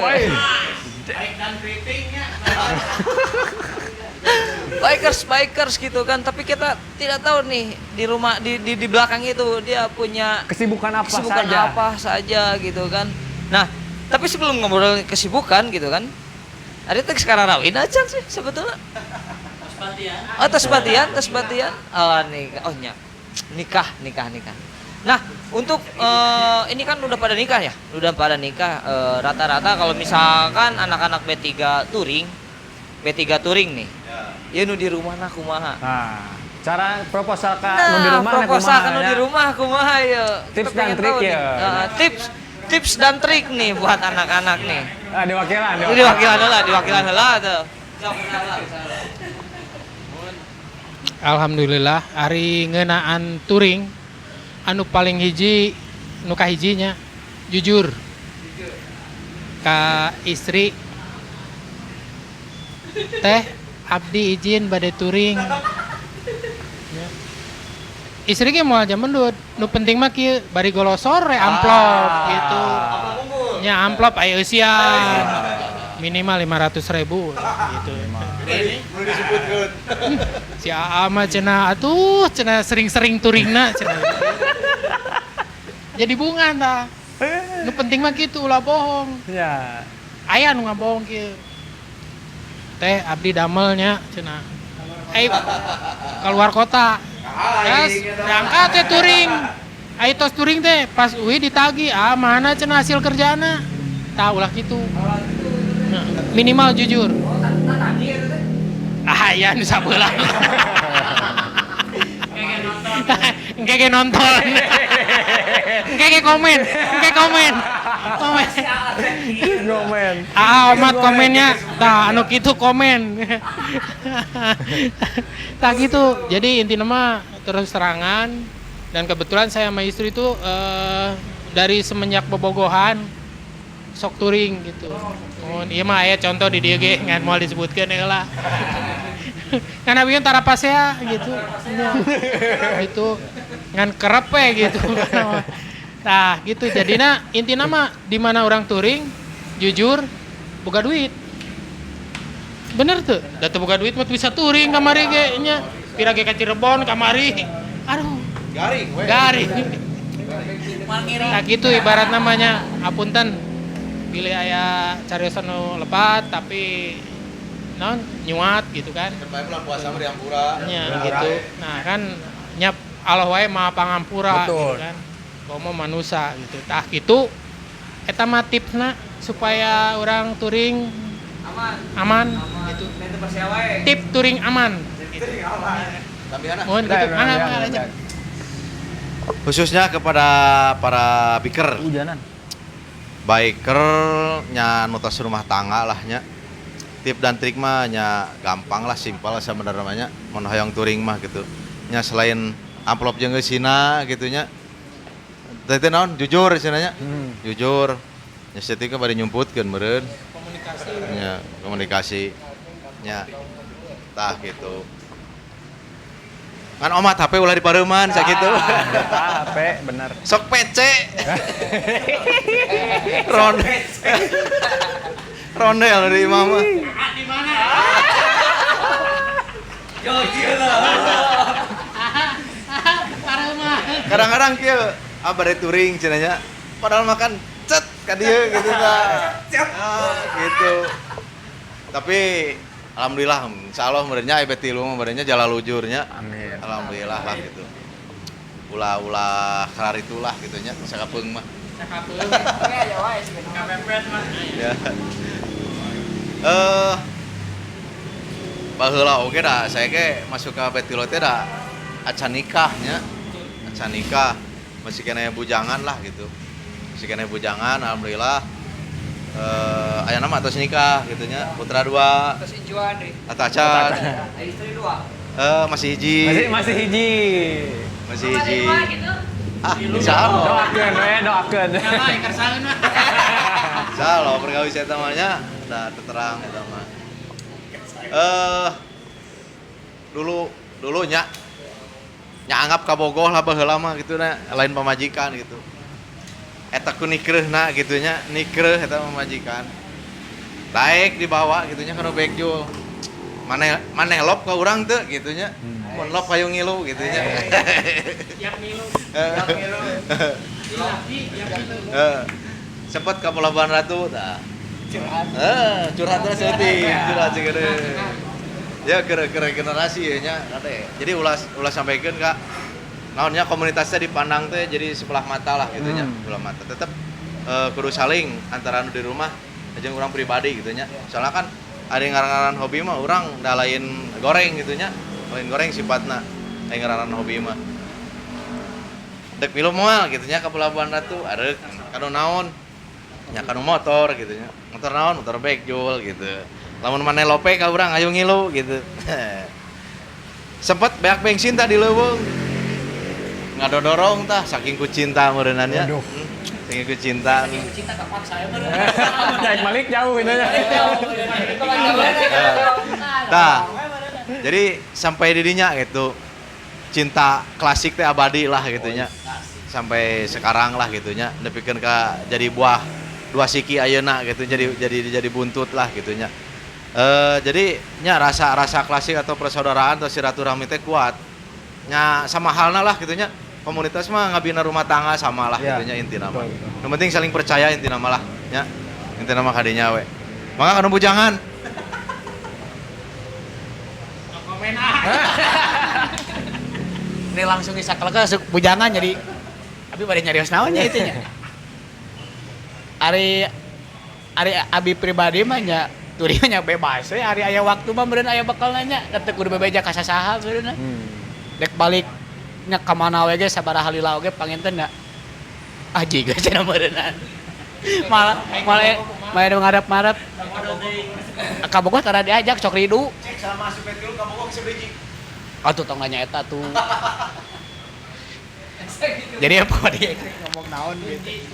Bikers gitu kan, tapi kita tidak tahu nih di rumah di belakang itu dia punya Kesibukan apa saja gitu kan. Nah, tapi sebelum ngobrol kesibukan gitu kan, ada teks sekarang rawin aja sih sebetulnya. Tes batian. Nikah. Nah, untuk ini kan udah pada nikah ya, rata-rata kalau misalkan anak-anak B3 touring nih, ya nu di rumah nah kumaha. Nah, cara proposal di rumah kumaha ya. Tips dan trik ya. Tips dan trik nih buat anak-anak nih. Diwakilan heula tuh. Alhamdulillah hari ngeunaan touring anu paling hiji nu kahijinya jujur ka istri teh abdi izin bade touring ya. Istri ge moal jam mendut nu penting mah kieu bari golosor we amplop gitu nya amplop aya eusian minimal 500.000 gitu. Si Aa mah cenah atuh cenah sering-sering touringna cenah. Jadi bunga tah. Nu penting mah kitu ulah bohong. Ya. Aya nu ngabohong kieu. Teh abdi damelnya cenah. Keluar kota. Berangkat teh touring. Ai tos touring teh pas ditagi, mana cenah hasil kerjana. Tah ulah kitu. Minimal jujur. Ya nu sabeula. Engke nonton. Engke komen. Omat komennya. Tah anu kitu komen. Tah gitu. Jadi intinya mah terus terangan dan kebetulan saya sama istri itu dari semenjak bobogohan sok touring gitu. Iya mah aya contoh di dieu ge ngan moal disebutkeun heula. Kan abi tara pasea gitu. Gitu. Ngan kerep we gitu. Nah, gitu jadina intina mah di mana orang touring jujur boga duit. Bener tuh, da teu boga duit mah bisa touring kamari ge nya. Pira ge ka Cirebon kamari. Aduh, garing. Nah, gitu ibarat namanya apunten. Pilih aya cariosan nu lepat tapi non nyuat gitu kan. Terbaik bulan puasa mah diampura. Nya gitu. Nah, kan nyap Allah wae maha pangampura gitu kan. Komo manusia gitu. Tah gitu eta mah tipsna supaya orang touring aman gitu. Tip touring aman gitu. Mohon gitu. Aja. Khususnya kepada para biker. Biker nya nutas rumah tangga lah nya. Tip dan trik mah nya gampang lah, simpel lah sebenarnya namanya. Mun hoyong touring mah gitu. Nya selain amplop jeung geusina gitu nya. Teh naon jujur cenanya. Jujur. Nya setika bari nyumputkeun meureun. Komunikasi. Nya tah gitu. Kan omat HP ulah dipareuman sakitu. HP bener. Sok PC. Rondel dari imam mah. Di mana? Kadang-kadang kieu abare touring cenanya. Padahal makan cet ka dieu gitu tah. Gitu. Tapi alhamdulillah insyaallah meureunnya EB3 mah meureunnya jalalujurnya. Amin. Alhamdulillah lah gitu. Ulah kararitulah gitu nya sakapeung mah. Sakapeung. Oke aja wae sih. Kapepet mah. Ya. Baheula oge da saya ge masuk ke Betilo teh da acan nikahnya. Acan nikah masih kena bujangan lah gitu. Masih kena bujangan alhamdulillah. Aya nama atas nikah gitu nya. Putra 2. Terus injuan deh. Atacan. Istri 2. Masih hiji. Masih hiji. Masih hiji. gitu. Insyaallah. Doakeun. Insyaallah pergawi saya tamanya da terang eta mah. Dulu nya anggap kabogoh lah baheula mah gitu na lain pamajikan gitu. Eta ku nikreuna gitu nya, nikreuh eta pamajikan. Daek dibawa gitu nya kana bekjul. Maneh lop ka urang teu gitu nya. Mun lop hayu ngilu gitu nya. Yak milu. Sempet ka Pelabuhan Ratu tah. Curhatnya sedih, curhat segede. Ya kere generasi ya nya kade. Jadi ulas sampaikan Kak. Naonnya komunitasnya dipandang teh jadi sebelah mata lah gitu nya, sebelah mata. Tetep kudu saling antara anu di rumah jeung urang pribadi gitu nya. Soalnya kan ada yang ngaran-ngaran hobi mah urang da lain goreng gitu nya. Lain goreng sifatna. Lain ngaran hobi mah. Dek milu moal gitu nya ka Pelabuhan Ratu, arek kanu naon? Nya kanu motor gitu nya. Motor naon? Motor bekjul gitu. Lamun maneh lope ka urang ayo ngilu gitu. Sempet beak bensin tah di leuweung. Ngadodorong tah saking ku cinta meureunana nya. Saking ku cinta. Cinta kapan saya mah. Naik balik jauh ini. Tah. Jadi sampai didinya gitu. Cinta klasik teh abadi lah gitu nya. Sampai sekarang lah gitu nya. Nepikeun ka jadi buah dua siki ayeuna gitu jadi buntut lah gitu nya. Jadi nya rasa klasik atau persaudaraan atau silaturahmi teh kuat. Nya sama halna lah gitu nya. Komunitas mah ngabina rumah tangga sama lah gitu nya intina mah. Yang penting saling percaya intina mah lah nya. Intina mah kadinya we. Mangga kanu bujangan. Ini langsung isakeleke bujangan jadi abi bade nyarios naon nya itu nya. Ari abi pribadi mah nya turinya bebas we ari aya waktu mah meureun aya bakal nanya teu kudu bebeja ka sasaha meureun. Dek balik nya ka mana we ge sabaraha lila oge panginten nya aji geus cenah meureunna. Malah ngarep-ngarep ka Bogor tara diajak sok ridu. Cek selama asup Betilo ka Bogor bisa biji. Atuh tong nanya eta tuh. Jadi apa dia ngomong naon gitu.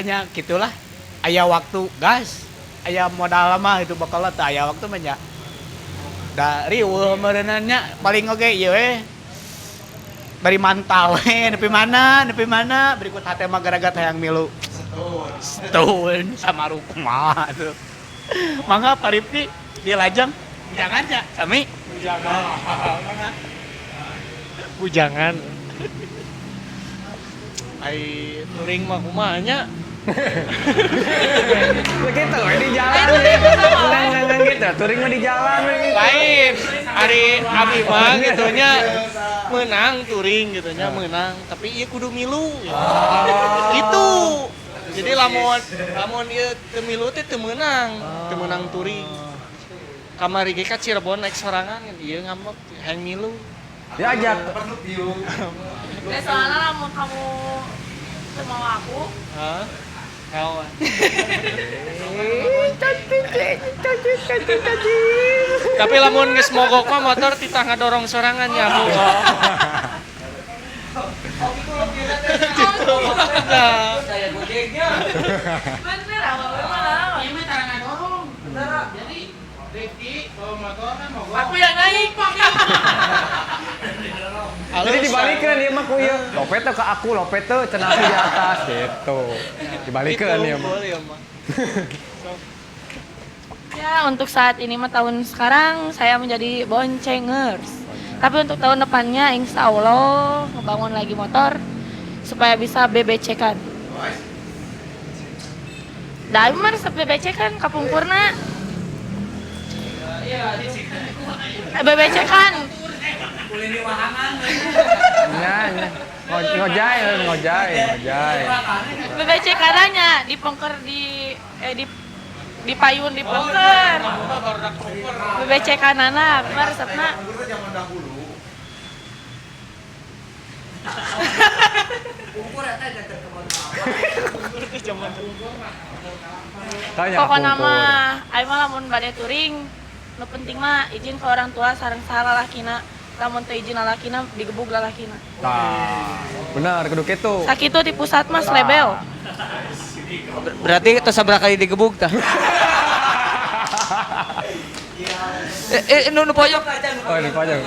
Nya gitulah. Aya waktu gas, aya modal mah itu bakal teh aya waktu mah nya. Da riweuh meureunna nya paling oge ieu we. Bari mantau we nepi mana berikut hate mah garagat hayang milu. Setahun sama rukma tuh. Mangga Paripki di Lajang. Jangan ya, Sami. Bujangan. Ai touring mah kumaha nya? Gitu, di jalan. Nang gitu, touring mah di jalan. Lain. Ari abi mah gitu nya menang touring gitu nya menang, tapi ieu kudu milu. Gitu. Jadi lamun ieu teu milu teh teu meunang touring. Kamari ge ka Cirebon naik sorangan ieu ngambek hayang milu. Diajak. Soalnya lamun kamu mau aku, Hah? Kawan. Tapi lamun geus mogok mah motor titah ngadorong sorangan nyambung. Saya gojeknya. bener awalnya malah. Ini mah cara ngadorong. Jadi Rifki bawa motor kan mogok. Aku yang naik. Jadi dibalikeun ieu mah ku ieu. Lopet teh ka aku, lopet teh cenah di atas gitu. Dibalikeun ieu mah. Ya, untuk saat ini mah tahun sekarang saya menjadi boncengers. Tapi untuk tahun depannya insya Allah ngebangun lagi motor supaya bisa BBC-kan. Daimler BBC-kan kapungkurna. BBC-kan. Nya. Ngojai. BBC katanya dipongker di dipayun di pengker. BBC kanana, kumaha resepna? Tanya Pokoknya aku, mah, ayo mah lamun bade touring, nu penting mah izin ke orang tua sareng salah lalakina. Lamun teu izin lalakina digebug lalakina. Nah, benar kudu kitu. Sakitu di pusat mah slebel. Berarti itu sabaraha kali digebug tah? Nu pojok aja. Oh, ini pajak.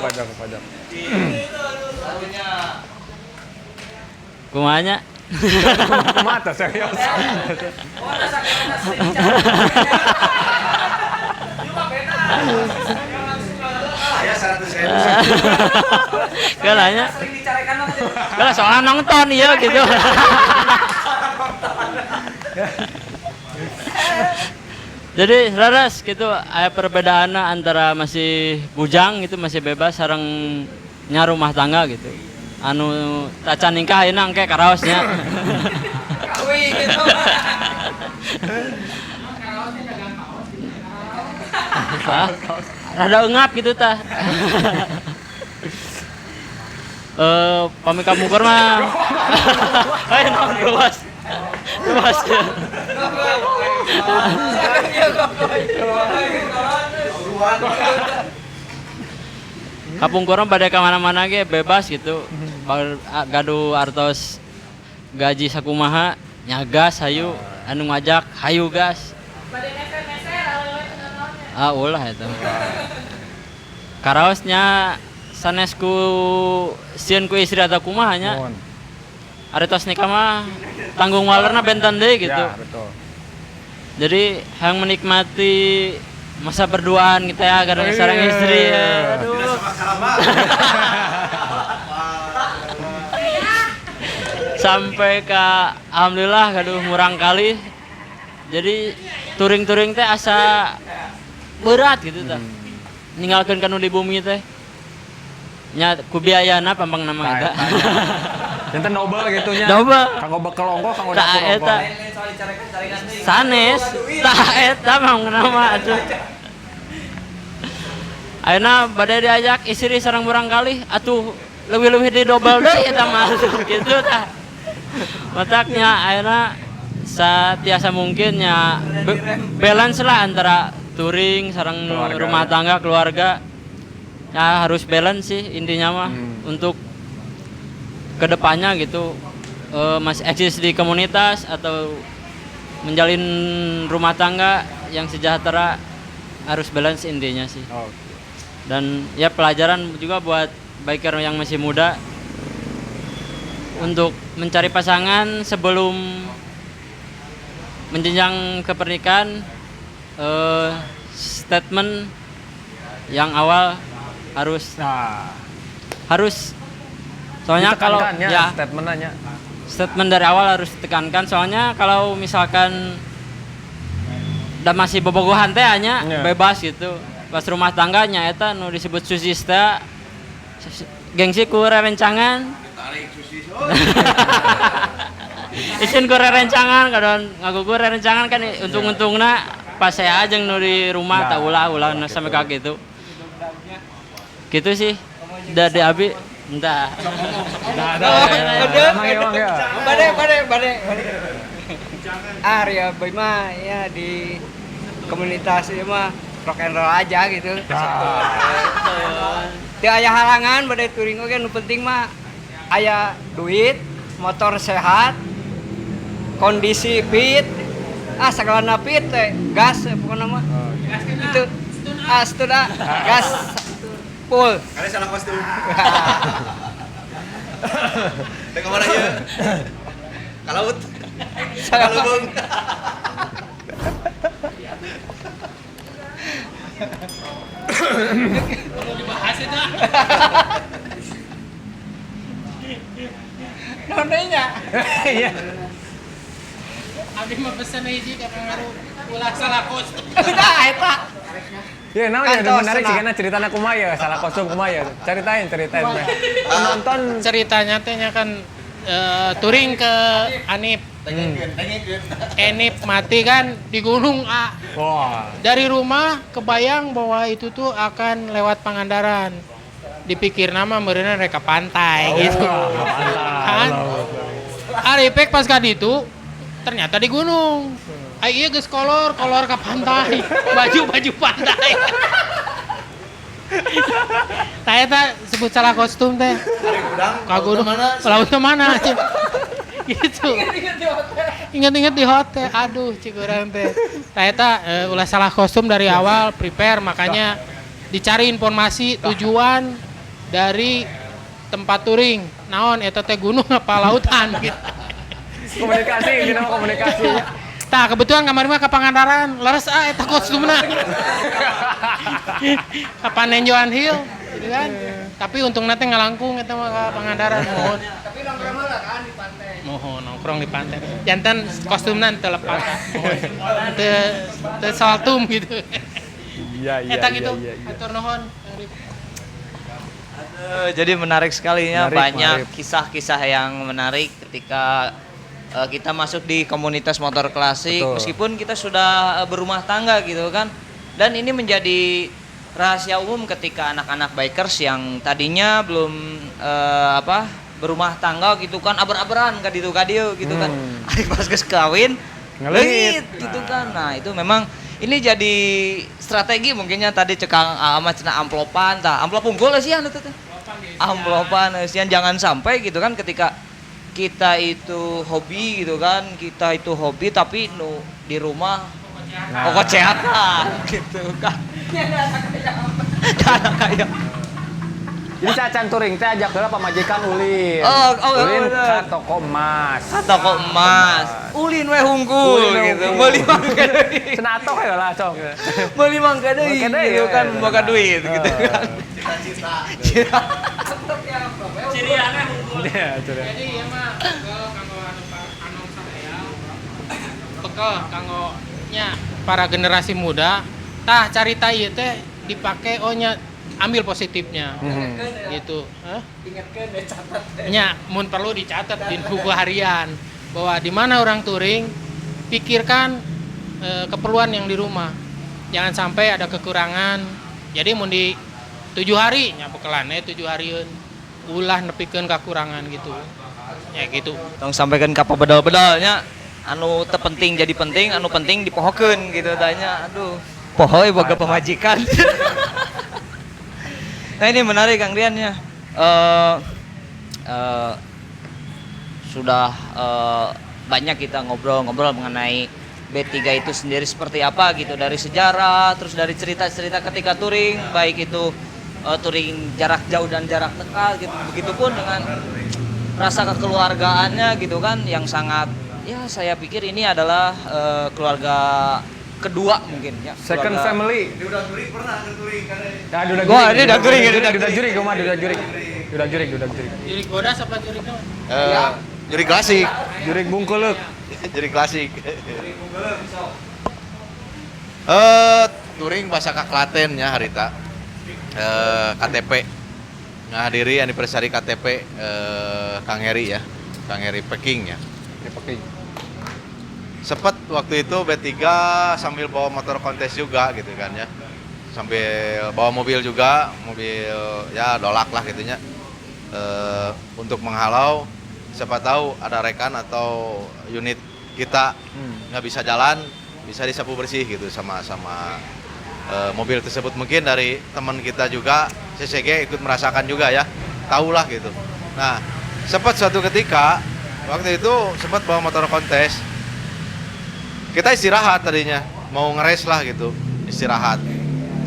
Kumanya. Mata serius. Galanya. Kalau soalnya nonton ya gitu. Jadi raras gitu aya perbedaan antara masih bujang gitu masih bebas sareng nya rumah tangga gitu. Anu tacan nikah ayeuna engke karaosnya. Hah? Rada engap gitu tah. Pami kamukor mah. Ayo nang luas. Luas. Kapungkurna pada kemana-mana ge bebas gitu. Gaduh artos gaji sakumaha nyagas hayu anu ngajak hayu gas. Ulah eta. Karaosnya sanesku sieun ku istri atau kumaha nya. Ari tos nikah mah tanggung walerna benten deui gitu. Ya, betul. Jadi yang menikmati masa berduaan kita ya kadang sareng istri. Aduh. Sampai ke alhamdulillah gaduh murang kali. Jadi touring-touring teh asa berat gitu tah. Ninggalkeun kanu di bumi teh. Nya ku biayana pampang nama eta. Enten noble gitu nya. Noble. Kanggo bekel ongkos, kanggo Tah dapur eta. ongkos. Sanes. Tah eta mah nama atuh. Ayeuna bade diajak istri sareng urang kali atuh leuwih-leuwih di double deui eta mah gitu tah. Mataknya ayeuna satiasa mungkinnya balance lah antara touring sareng rumah tangga keluarga. Ya harus balance sih intinya mah untuk kedepannya gitu masih eksis di komunitas atau menjalin rumah tangga yang sejahtera harus balance intinya sih. Dan ya pelajaran juga buat biker yang masih muda untuk mencari pasangan sebelum menjenjang ke pernikahan. Statement yang awal harus soalnya kalau ya statement dari awal harus ditekankan soalnya kalau misalkan udah masih bobogohan teh hanya bebas gitu pas rumah tangganya eta nu disebut susista gengsi ku rerencangan izin ku rerencangan kadon ngagugur rerencangan kan untung-untungna pas saya aja nu di rumah tak ulah sampai kayak gitu sih dari abi entah Bade. Ya mah ya di komunitas itu mah rock and roll aja gitu. Teu aya halangan bade touring oge nu penting mah aya duit, motor sehat, kondisi fit. Sagalana fit teh gas pokona mah. Itu sudah gas full. Kali salah kostum. Teh kemana ya? Kalaut. Kalubung. Dibahas itu. Nonenya. Iya. Abdi mah pesen hiji ka pengaruh ulah salah kostum. Udah eta. Ya, namanya udah menarik sih karena ceritanya kumaya, salah kostum kumaya. Ceritain. Penonton Ceritanya teh nya kan touring ke Anip Enip mati kan di gunung A. Wah. Dari rumah kebayang bahwa itu tuh akan lewat Pangandaran. Dipikir nama meureunna reka pantai gitu. Kan? Aripek pas ka ditu ternyata di gunung. Ieu geus kolor ke pantai. Baju pantai. Tah eta sebut salah kostum teh. Ka gunung mana? Laut mana? Gitu. Ingat-ingat di hotel. Aduh, cik urang teh. Tah eta ulah salah kostum dari awal, prepare makanya dicari informasi tujuan dari tempat touring. Naon eta teh gunung apa lautan gitu. Komunikasi, gini komunikasi. Tah kebetulan kamari mah ka Pangandaran, leres eta kostumna. Ka Panenjoan Hill, gitu kan. Tapi untung nanti ngalangkung eta mah ka Pangandaran. Mohon. Tapi nongkrong lah kan di pantai. Mohon nongkrong di pantai. Jantan kostumna teu lepas. Mohon. Teu saltum gitu. Iya. Eta gitu. Atur nuhun. Jadi menarik sekali ya, Menarik, banyak menarik. kisah-kisah yang menarik ketika kita masuk di komunitas motor klasik. Betul. Meskipun kita sudah berumah tangga gitu kan. Dan ini menjadi rahasia umum ketika anak-anak bikers yang tadinya belum berumah tangga gitu kan, aber-aberan kaditu kadieu gitu kan. Ari pas geus kawin Ngelit. gitu kan. Nah, itu memang ini jadi strategi mungkinnya tadi cekang amat cenah amplopan tah. Amplop unggul sian eta teh. Amplopan sian jangan sampai gitu kan ketika kita itu hobi gitu kan, kita itu hobi tapi di rumah pokok sehat gitu kan. Karena kayak Jadi cacan touring teh ajak heula pamajikan ulin. Ulin bener. ka toko emas. Toko emas, ulin we hungkul Ulin gitu. hungkul. Meuli mangga deui. Cenah atok heula sok. Meuli mangga deui Mangga deui, gitu kan, ya. boga duit gitu kan. Ciriannya unggul. Iya, curang. Jadi ieu mah bekal kanggo anu sadaya. Bekal kanggo nya para generasi muda. Tah carita ieu teh dipake nya ambil positifnya. Gitu. Ingatkeun deh catat. Nya mun perlu dicatat di buku harian bahwa di mana orang touring pikirkan keperluan yang di rumah. Jangan sampai ada kekurangan. Jadi mun di 7 hari nya bekelannya 7 harieun ulah nepikeun kekurangan gitu. Ya gitu. Tong sampaikan ka pabedal-bedalnya anu teu penting jadi penting, anu penting dipohokeun gitu tanya. Aduh, pohoy boga pamajikan. Nah, ini menarik Kang Rian ya. Sudah banyak kita ngobrol-ngobrol mengenai B3 itu sendiri seperti apa gitu, dari sejarah, terus dari cerita-cerita ketika touring, baik itu touring jarak jauh dan jarak dekat gitu. Begitupun dengan rasa kekeluargaannya gitu kan yang sangat, ya saya pikir ini adalah keluarga kedua mungkin ya. Second keluarga. family. Udah touring pernah touring karena Nah, duda Gua ini udah touring, duda jurig, gua mah duda jurig. Duda jurig. Jurik bodas apa jurik naon? Juri klasik. Jurig bungkuleuk. Juri klasik. Touring bahasa ka Klaten nya harita. KTP ngahadiri anniversary KTP Kang Heri ya. Kang Heri Peking ya. Sepet waktu itu B3 sambil bawa motor kontes juga gitu kan ya. Sambil bawa mobil juga, mobil ya dolak lah gitunya. Untuk menghalau siapa tahu ada rekan atau unit kita nggak bisa jalan, bisa disapu bersih gitu sama mobil tersebut. Mungkin dari teman kita juga CCG ikut merasakan juga ya, tahulah gitu. Nah, sempat suatu ketika waktu itu sempat bawa motor kontes, kita istirahat tadinya, mau ngeres lah gitu, istirahat.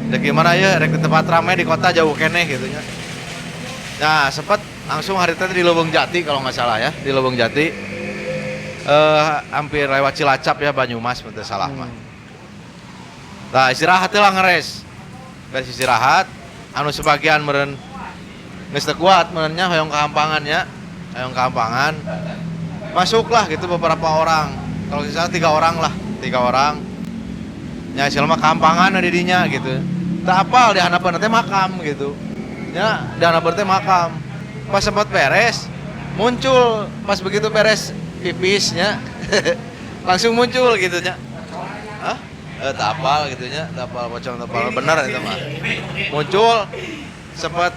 Dan gimana ya, rek di tempat ramai di kota jauh keneh gitu ya. Nah, sempat langsung hari tadi di Lubung Jati kalau nggak salah ya, di Lubung Jati. Hampir lewat Cilacap ya, Banyumas betul salah mah. Nah, istirahat lah ngeres. Beres istirahat, anu sebagian meureun geus teu kuat meureunnya hoyong kehampangannya, hoyong kehampangan. Masuklah gitu beberapa orang. Kalau misalnya 3 orang lah, 3 orang. Ya selama kehampangan ada didinya gitu. Tak apal di hanapeun teh makam gitu. Ya, di hanapeun teh makam. Pas sempat beres, muncul pas begitu beres pipisnya Langsung muncul gitu nya. Hah? Tapal gitu nya, tapal pocong tapal bener itu mah. Muncul sempat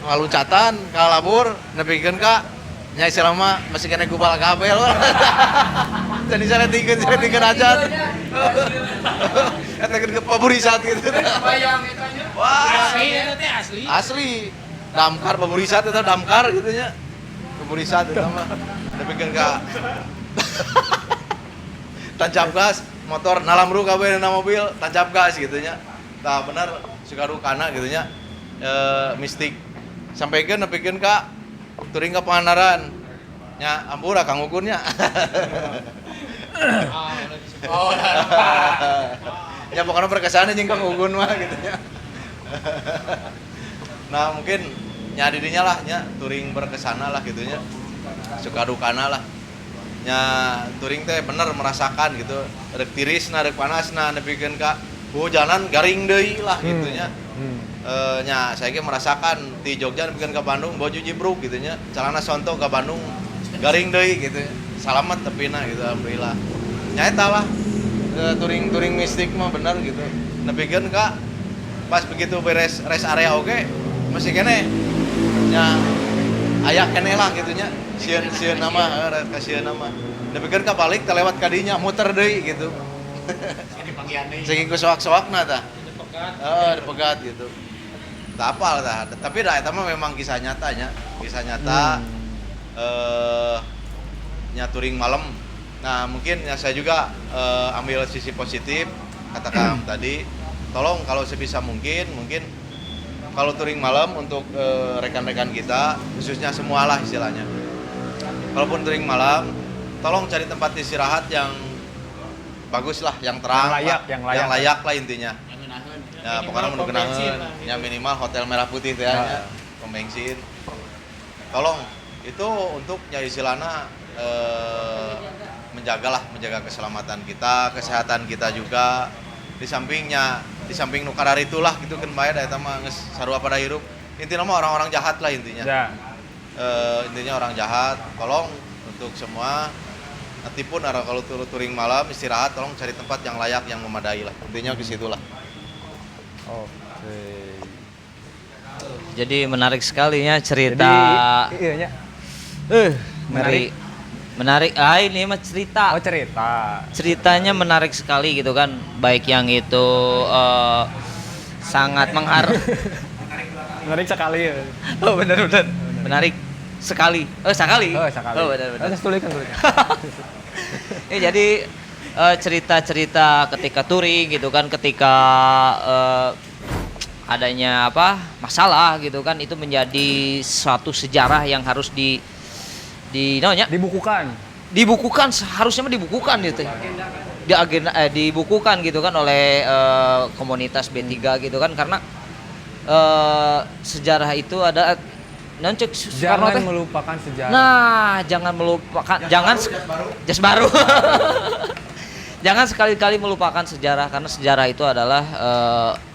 ngaluncatan kalabur nepikeun ka nya istilah mah masih kena gubal kabel. Jadi saya tinggal aja. Eta ke paburisat gitu. Wah, asli. Damkar paburisat eta damkar gitu nya. Paburisat eta mah nepikeun ka tancap gas motor nalamru kabeh na mobil tancap gas gitu nya. Tah bener sukarukana gitu nya. Mistik sampaikan nepikeun ka turing ka Pangandaran nya ampura Kang Ukunnya. Oh, ya pokoknya berkesan jeung Kang Ugun mah gitu nya. Nah mungkin nya didinya lah nya turing berkesana lah gitu nya. Suka dukana lah. Nya turing teh bener merasakan gitu. Rek tirisna rek panasna nepikeun ka hujanan garing deui lah gitu nya. Nya saya ge merasakan di Jogja nepikeun ka Bandung baju jibruk gitu nya. Calana sonto ka Bandung garing deui gitu. Salamet tepina gitu alhamdulillah. Nya eta lah turing mistik mah bener gitu. Nepikeun ka pas begitu beres rest area oge masih kene nya aya kene lah gitu nya. Sieun nama kasieun nama. Nepikeun ka balik teh lewat ka dinya muter deui gitu. Saking soak-soakna tah. Dipegat gitu. Tak apal tah, tapi dah eta mah memang kisah nyatanya, kisah nyata nyaturing malam. Nah, mungkin ya saya juga ambil sisi positif kata Kang tadi. Tolong kalau sebisa mungkin kalau touring malam untuk rekan-rekan kita, khususnya semualah istilahnya. Kalaupun touring malam, tolong cari tempat istirahat yang bagus lah, yang terang, yang layak lah intinya. Ya pokoknya menunggu ya minimal hotel Merah Putih teh nya pom bensin. Tolong itu untuk ya istilahna menjaga keselamatan kita, kesehatan kita juga. Di samping nu kararitulah gitu kan bae da eta mah geus sarua pada hirup. Intina mah orang-orang jahat lah intinya. Ya. Intinya orang jahat. Tolong untuk semua nanti pun kalau touring malam istirahat tolong cari tempat yang layak yang memadai lah. Intinya ke situ lah. Oke. Jadi menarik sekali ya cerita. Iya nya. Menarik. Ini mah cerita. Oh, cerita. Ceritanya menarik sekali gitu kan. Baik yang itu sangat mengharu. Menarik sekali ya. Oh, benar. Menarik sekali. Sekali. Oh, benar. Tulikan. Jadi cerita-cerita ketika touring gitu kan, ketika adanya masalah gitu kan, itu menjadi suatu sejarah yang harus dibukukan, seharusnya dibukukan gitu dibukukan gitu kan oleh komunitas B3 gitu kan, karena sejarah itu ada jangan melupakan sejarah. Nah, jangan jas baru. Jangan sekali-kali melupakan sejarah, karena sejarah itu adalah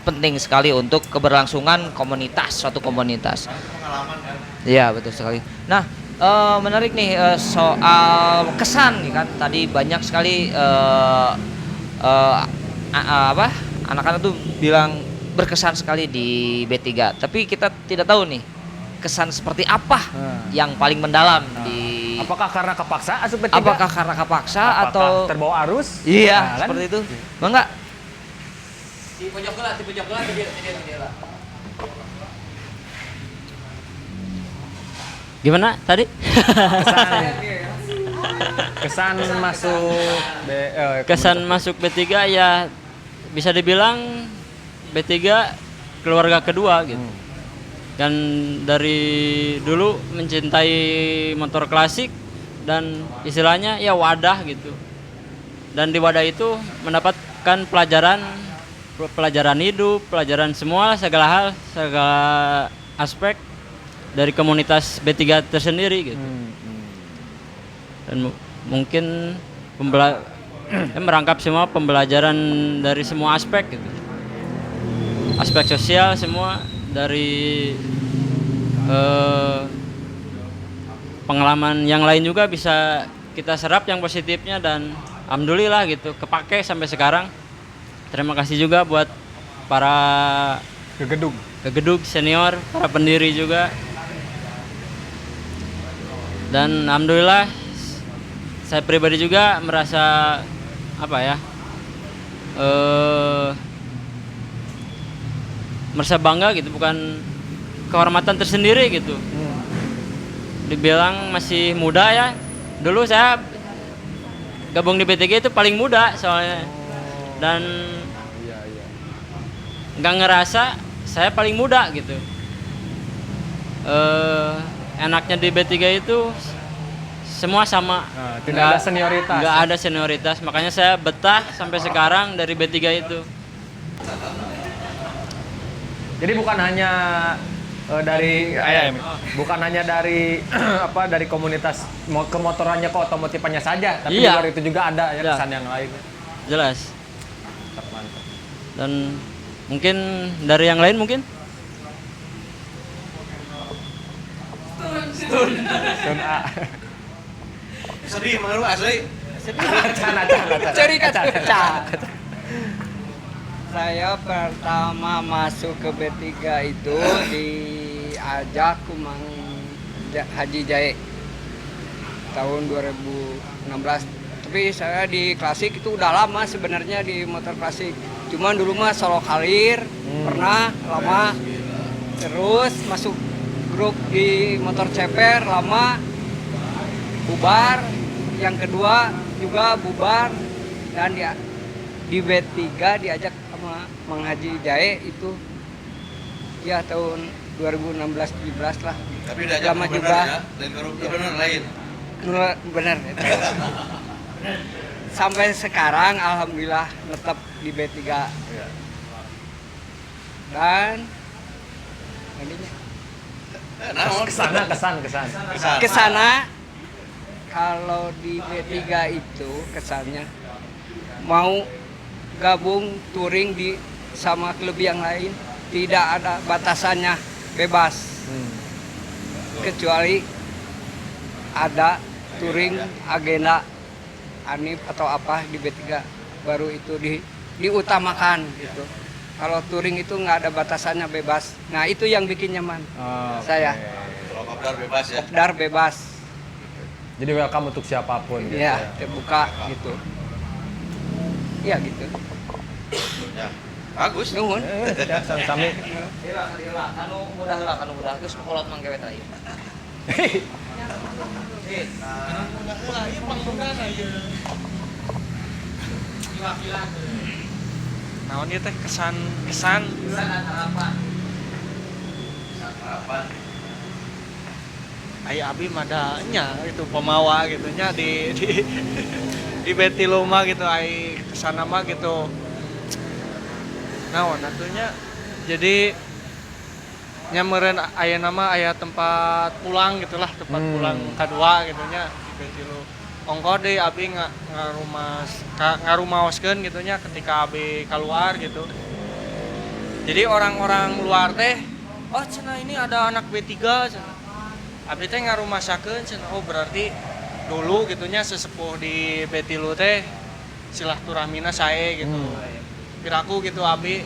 penting sekali untuk keberlangsungan suatu komunitas. Iya, betul sekali. Nah, menarik nih soal kesan kan. Tadi banyak sekali anak-anak tuh bilang berkesan sekali di B3. Tapi kita tidak tahu nih kesan seperti apa yang paling mendalam di. Apakah karena kepaksa asup B3? Apakah karena kepaksa atau terbawa arus? Iya, nah, kan? seperti itu. Enggak? Di pojok gelas dia. Gimana tadi? Kesan masuk B3 ya bisa dibilang B3 keluarga kedua gitu. Dan dari dulu mencintai motor klasik dan istilahnya ya wadah gitu. Dan di wadah itu mendapatkan pelajaran hidup, pelajaran semua segala hal, segala aspek dari komunitas B3 tersendiri gitu. Dan mungkin merangkap semua pembelajaran dari semua aspek gitu. Aspek sosial semua, dari pengalaman yang lain juga bisa kita serap yang positifnya dan alhamdulillah gitu kepake sampai sekarang. Terima kasih juga buat para gegedug senior, para pendiri juga. Dan alhamdulillah saya pribadi juga merasa apa ya? Merasa bangga gitu, bukan kehormatan tersendiri gitu. Dibilang masih muda ya. Dulu saya gabung di BTG itu paling muda soalnya. Dan nggak ngerasa saya paling muda gitu. Enaknya di B3 itu semua sama. Tidak ada senioritas. Nggak ada senioritas, makanya saya betah sampai sekarang dari B3 itu. Jadi bukan hanya bukan hanya dari dari komunitas kemotorannya ke otomotifannya saja, tapi di luar itu juga ada ya kesan yang lain. Jelas. Dan mungkin dari yang lain mungkin? Stun A. Sedih malu asli. Cerita. Saya pertama masuk ke B3 itu diajak ke Mang Haji Jae tahun 2016. Tapi saya di klasik itu udah lama sebenarnya di motor klasik. Cuman dulu mah solo kalir, pernah lama. Terus masuk grup di motor ceper lama, bubar. Yang kedua juga bubar dan di B3 diajak sama Mang Haji Jae itu ya tahun 2016-17 lah. Tapi udah lama juga. Ya, dan gubernur lain. Bener. Sampai sekarang alhamdulillah tetap di B3. Dan kesana kalau di B3 itu kesannya mau gabung touring sama klub yang lain tidak ada batasannya, bebas. Kecuali ada touring agenda Anip atau apa di B3 baru itu diutamakan gitu. Kalau touring itu nggak ada batasannya, bebas. Nah itu yang bikin nyaman saya. Kalau kopdar bebas ya. Kopdar bebas. Jadi welcome untuk siapapun gitu ya. Terbuka gitu. Iya gitu. Ya. Bagus. Nuhun. Ya, sami-sami. Anu mudah geus kolot manggawe tadi. Naon ieu teh kesan harapan. Aya abi mada nya gitu pemawa gitu nya di Betilu mah gitu ai kesana mah gitu. Naon atunya jadi nyameureun aya nama aya tempat pulang gitulah, tempat pulang kedua gitu nya di Betilu. Ongko deui abi ngarumaoskeun gitu nya ketika abi keluar gitu. Jadi orang-orang luar teh, oh cenah ini ada anak B3 cenah. Abi teh ngarumasakeun cenah, oh berarti dulu gitunya sesepuh di Betilu teh silaturahmina sae gitu. Piraku gitu abi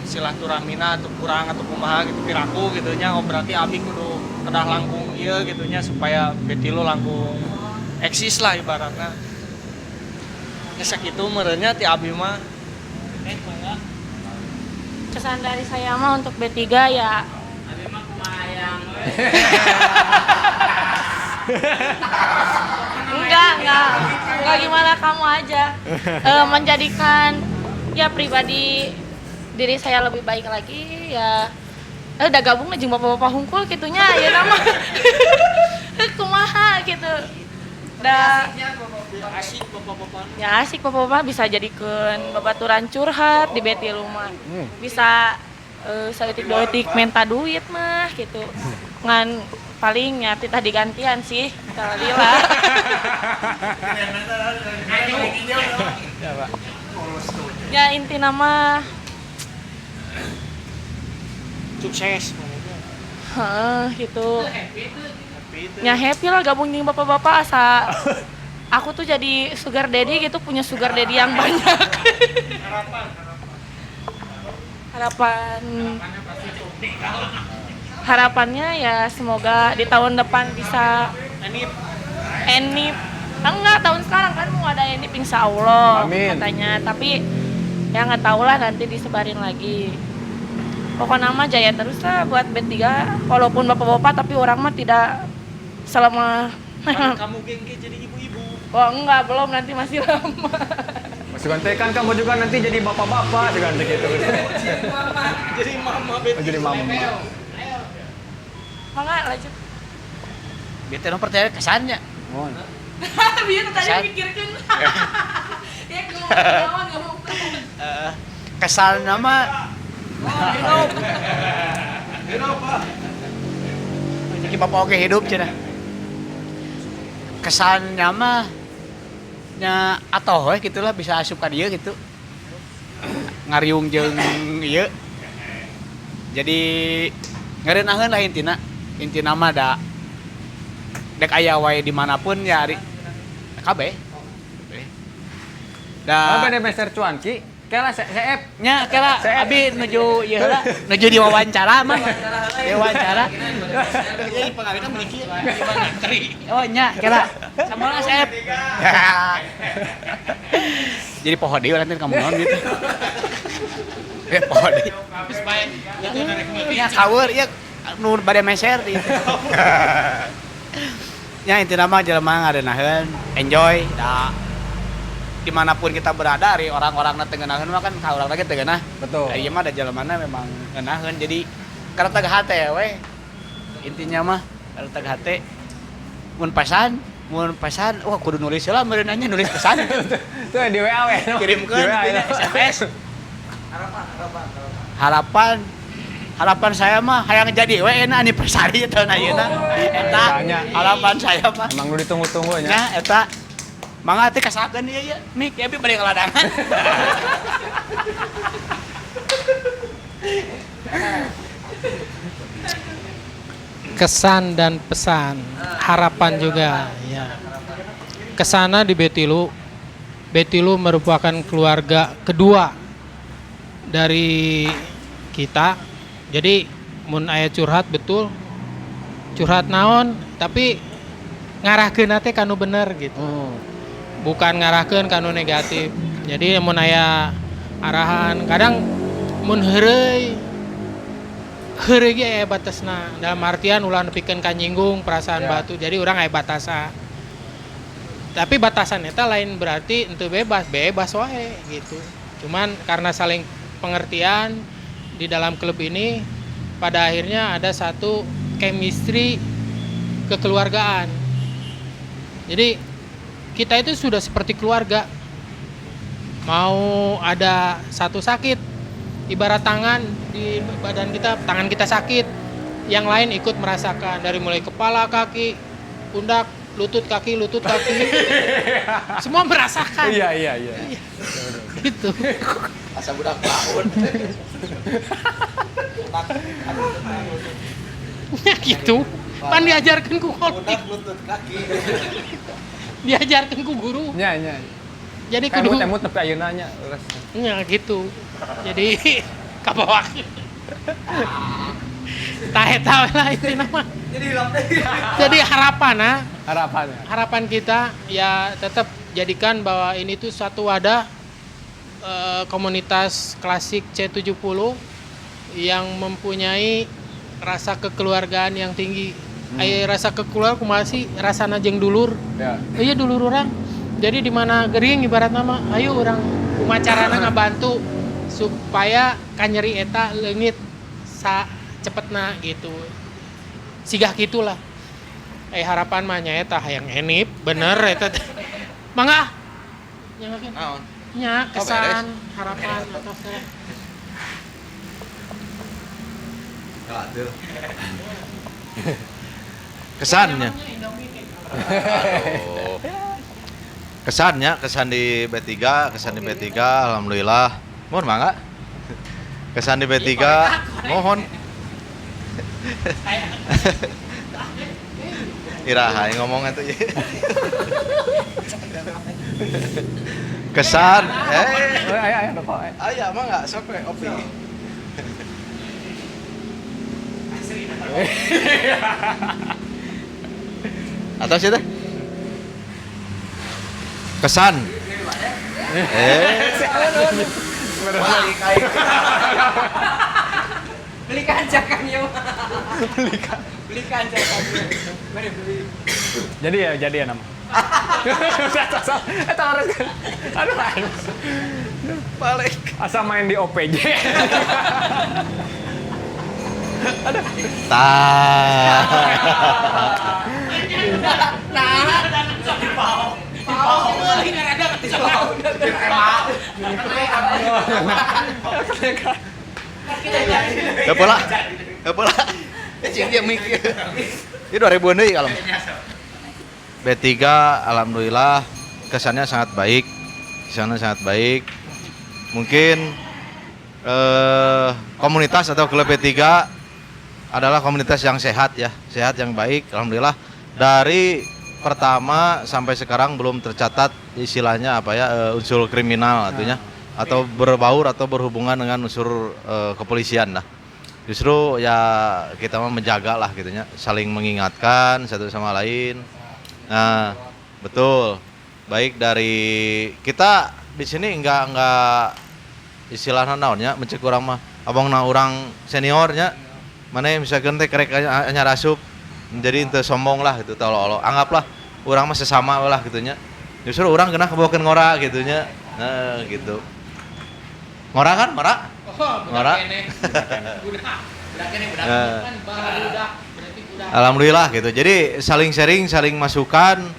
silaturahmina atau kurang atau kumaha gitu piraku gitunya, oh berarti abi kudu kedah langkung ieu gitunya supaya Betilu langkung eksis lah ibaratnya. Ya sakitu meureunnya ti abi mah. Kesan dari saya mah untuk B3 ya Abi mah kumaha yang enggak gimana kamu aja. Menjadikan ya pribadi diri saya lebih baik lagi ya. Udah gabung jeung bapak-bapak hungkul gitunya ya nama. Kumaha gitu. Asik bapak-bapak. Ya asik bapak-bapak bisa jadikeun babaturan curhat di Betilu mah. Bisa saeutik-saeutik menta duit mah gitu. Ngan paling ya titah digantian sih kalau lila. Ya inti nama Sukses. gitu. Ya happy lah gabung dengan bapak-bapak asa aku tuh jadi sugar daddy gitu, punya sugar daddy yang banyak. Harapannya ya semoga di tahun depan bisa Enip. Enggak, tahun sekarang kan mau ada Enip insya Allah. Amin. Katanya, tapi ya nggak tahu lah, nanti disebarin lagi. Pokoknya mah jaya terus lah buat B3, walaupun bapak-bapak tapi orang mah tidak selama. Kamu gengge jadi ibu-ibu. Oh enggak, belum, nanti masih lama. Masih gantikan kamu juga nanti jadi bapak-bapak juga nanti gitu. Jadi mama Oh, jadi mama. Mangga lanjut. Bete nu percaya kesannya. Mohon. Biar tadi Kesan. mikirkan. Ya ngomong enggak mau. Kesan nama jadi bapak oke hidup cenah. Kesannya mah nya atoh we gitulah bisa asup ka dieu gitu. Ngariung jeung ieu. Jadi ngeureunahkeun lah intina mah da dek aya wae dimanapun ya ari kabeh. Da Apa Master Cuanki? Kela CF. nya kela abi nuju ieu heula, nuju diwawancara mah. Diwawancara. Jadi pengawinna memiliki gimana keri. Oh nya kela. Samola CF. Jadi poho deui nanti kamu naon gitu. Poho deui. Geus bae. Nya kawer ieu nu bade meser di. Ya intina mah jelema ngarenaheun, enjoy da dimanapun kita berada, dari orang-orang na tengenaheun mah kan ka urang lagi tengenah. Betul. Ieu mah da jelemana memang ngeunaheun, jadi karena teu hate we. Intinya mah karena teu hate mun pesan, wah kudu nulis heula meureun nanya nulis pesan. Tuh di WA we. Kirimkeun SMS. Harapan saya mah hayang jadi we enak anniversary tahun ayeuna. Eta harapan saya mah. Emang lu ditunggu-tunggu nya. Nya eta mangga teh kasakeun ieu ya. Mik abi bade ngaladangan. Kesan dan pesan, harapan juga ya. Kesana di Betilu merupakan keluarga kedua dari kita. Jadi mun aya curhat betul, curhat naon tapi ngarahkeun teh kanu bener gitu. Bukan ngarahkeun kanu negatif. Jadi mun aya arahan, kadang mun heureuy ge aya batasna. Dalam artian ulah nepikeun ka nyinggung perasaan batu. Jadi urang aya batasan. Tapi batasan eta lain berarti henteu bebas wae gitu. Cuman karena saling pengertian di dalam klub ini, pada akhirnya ada satu chemistry kekeluargaan. Jadi kita itu sudah seperti keluarga. Mau ada satu sakit, ibarat tangan di badan kita, tangan kita sakit, yang lain ikut merasakan, dari mulai kepala, kaki, pundak, lutut kaki, semua merasakan. Iya. Gitu. Asa budak paun. Ya gitu. Pan diajarkan ku kolektif. Lutut kaki. Diajarkan ku guru. Nya. Jadi kudu Emut tapi ayeuna nya. ya gitu. Jadi kabawa. Tah eta lah itu nama. Jadi harapan kita ya tetap jadikan bahwa ini tuh satu wadah komunitas klasik C70 yang mempunyai rasa kekeluargaan yang tinggi. Rasa kekeluargaan kumaha sih rasana jeung dulur. Ya. Iya dulur orang. Jadi di mana gering ibarat nama, ayo orang kumacarana ngabantu supaya kanyeri eta leungit cepetna gitu. Sigah gitulah. Harapan mah nya eta hayang enip, bener eta. Mangga. Nyangakeun. Naon? Nya kesan, harapan atau saya. Kesannya. Oh. Kesan di B3, alhamdulillah. Mohon mangga. Kesan di B3, mohon. Iraha ngomong atuh. Kesan. Ayo rokok. Aya mah enggak sok we opi. Atau sih teh? Kesan. Beli kancakan ya. Beli kancakan. Mari beli. Jadi ya nama. Eta harus. Aduh. Balik. Asal main di OPJ. Tah. Kepala. Cing dia mikir. Ini 2000 deui kalau. B3 alhamdulillah kesannya sangat baik. Mungkin komunitas atau klub B3 adalah komunitas yang sehat ya, sehat yang baik alhamdulillah. Dari pertama sampai sekarang belum tercatat istilahnya apa ya unsur kriminal artinya atau berbaur atau berhubungan dengan unsur kepolisian lah. Justru ya kita mah menjaga lah gitunya, saling mengingatkan satu sama lain. Nah, betul. Baik dari kita di sini enggak istilahnya naonnya mencek urang mah abangna urang seniornya. Mana misalkan teh kerek anya rasup jadi teu sombong lah gitu tolol. Anggaplah urang mah sesama lah gitunya. Justru urang kena kebawakeun ngora gitunya. Nah, gitu. Ngora kan? Ngora. Alhamdulillah gitu. Jadi saling sharing, saling masukan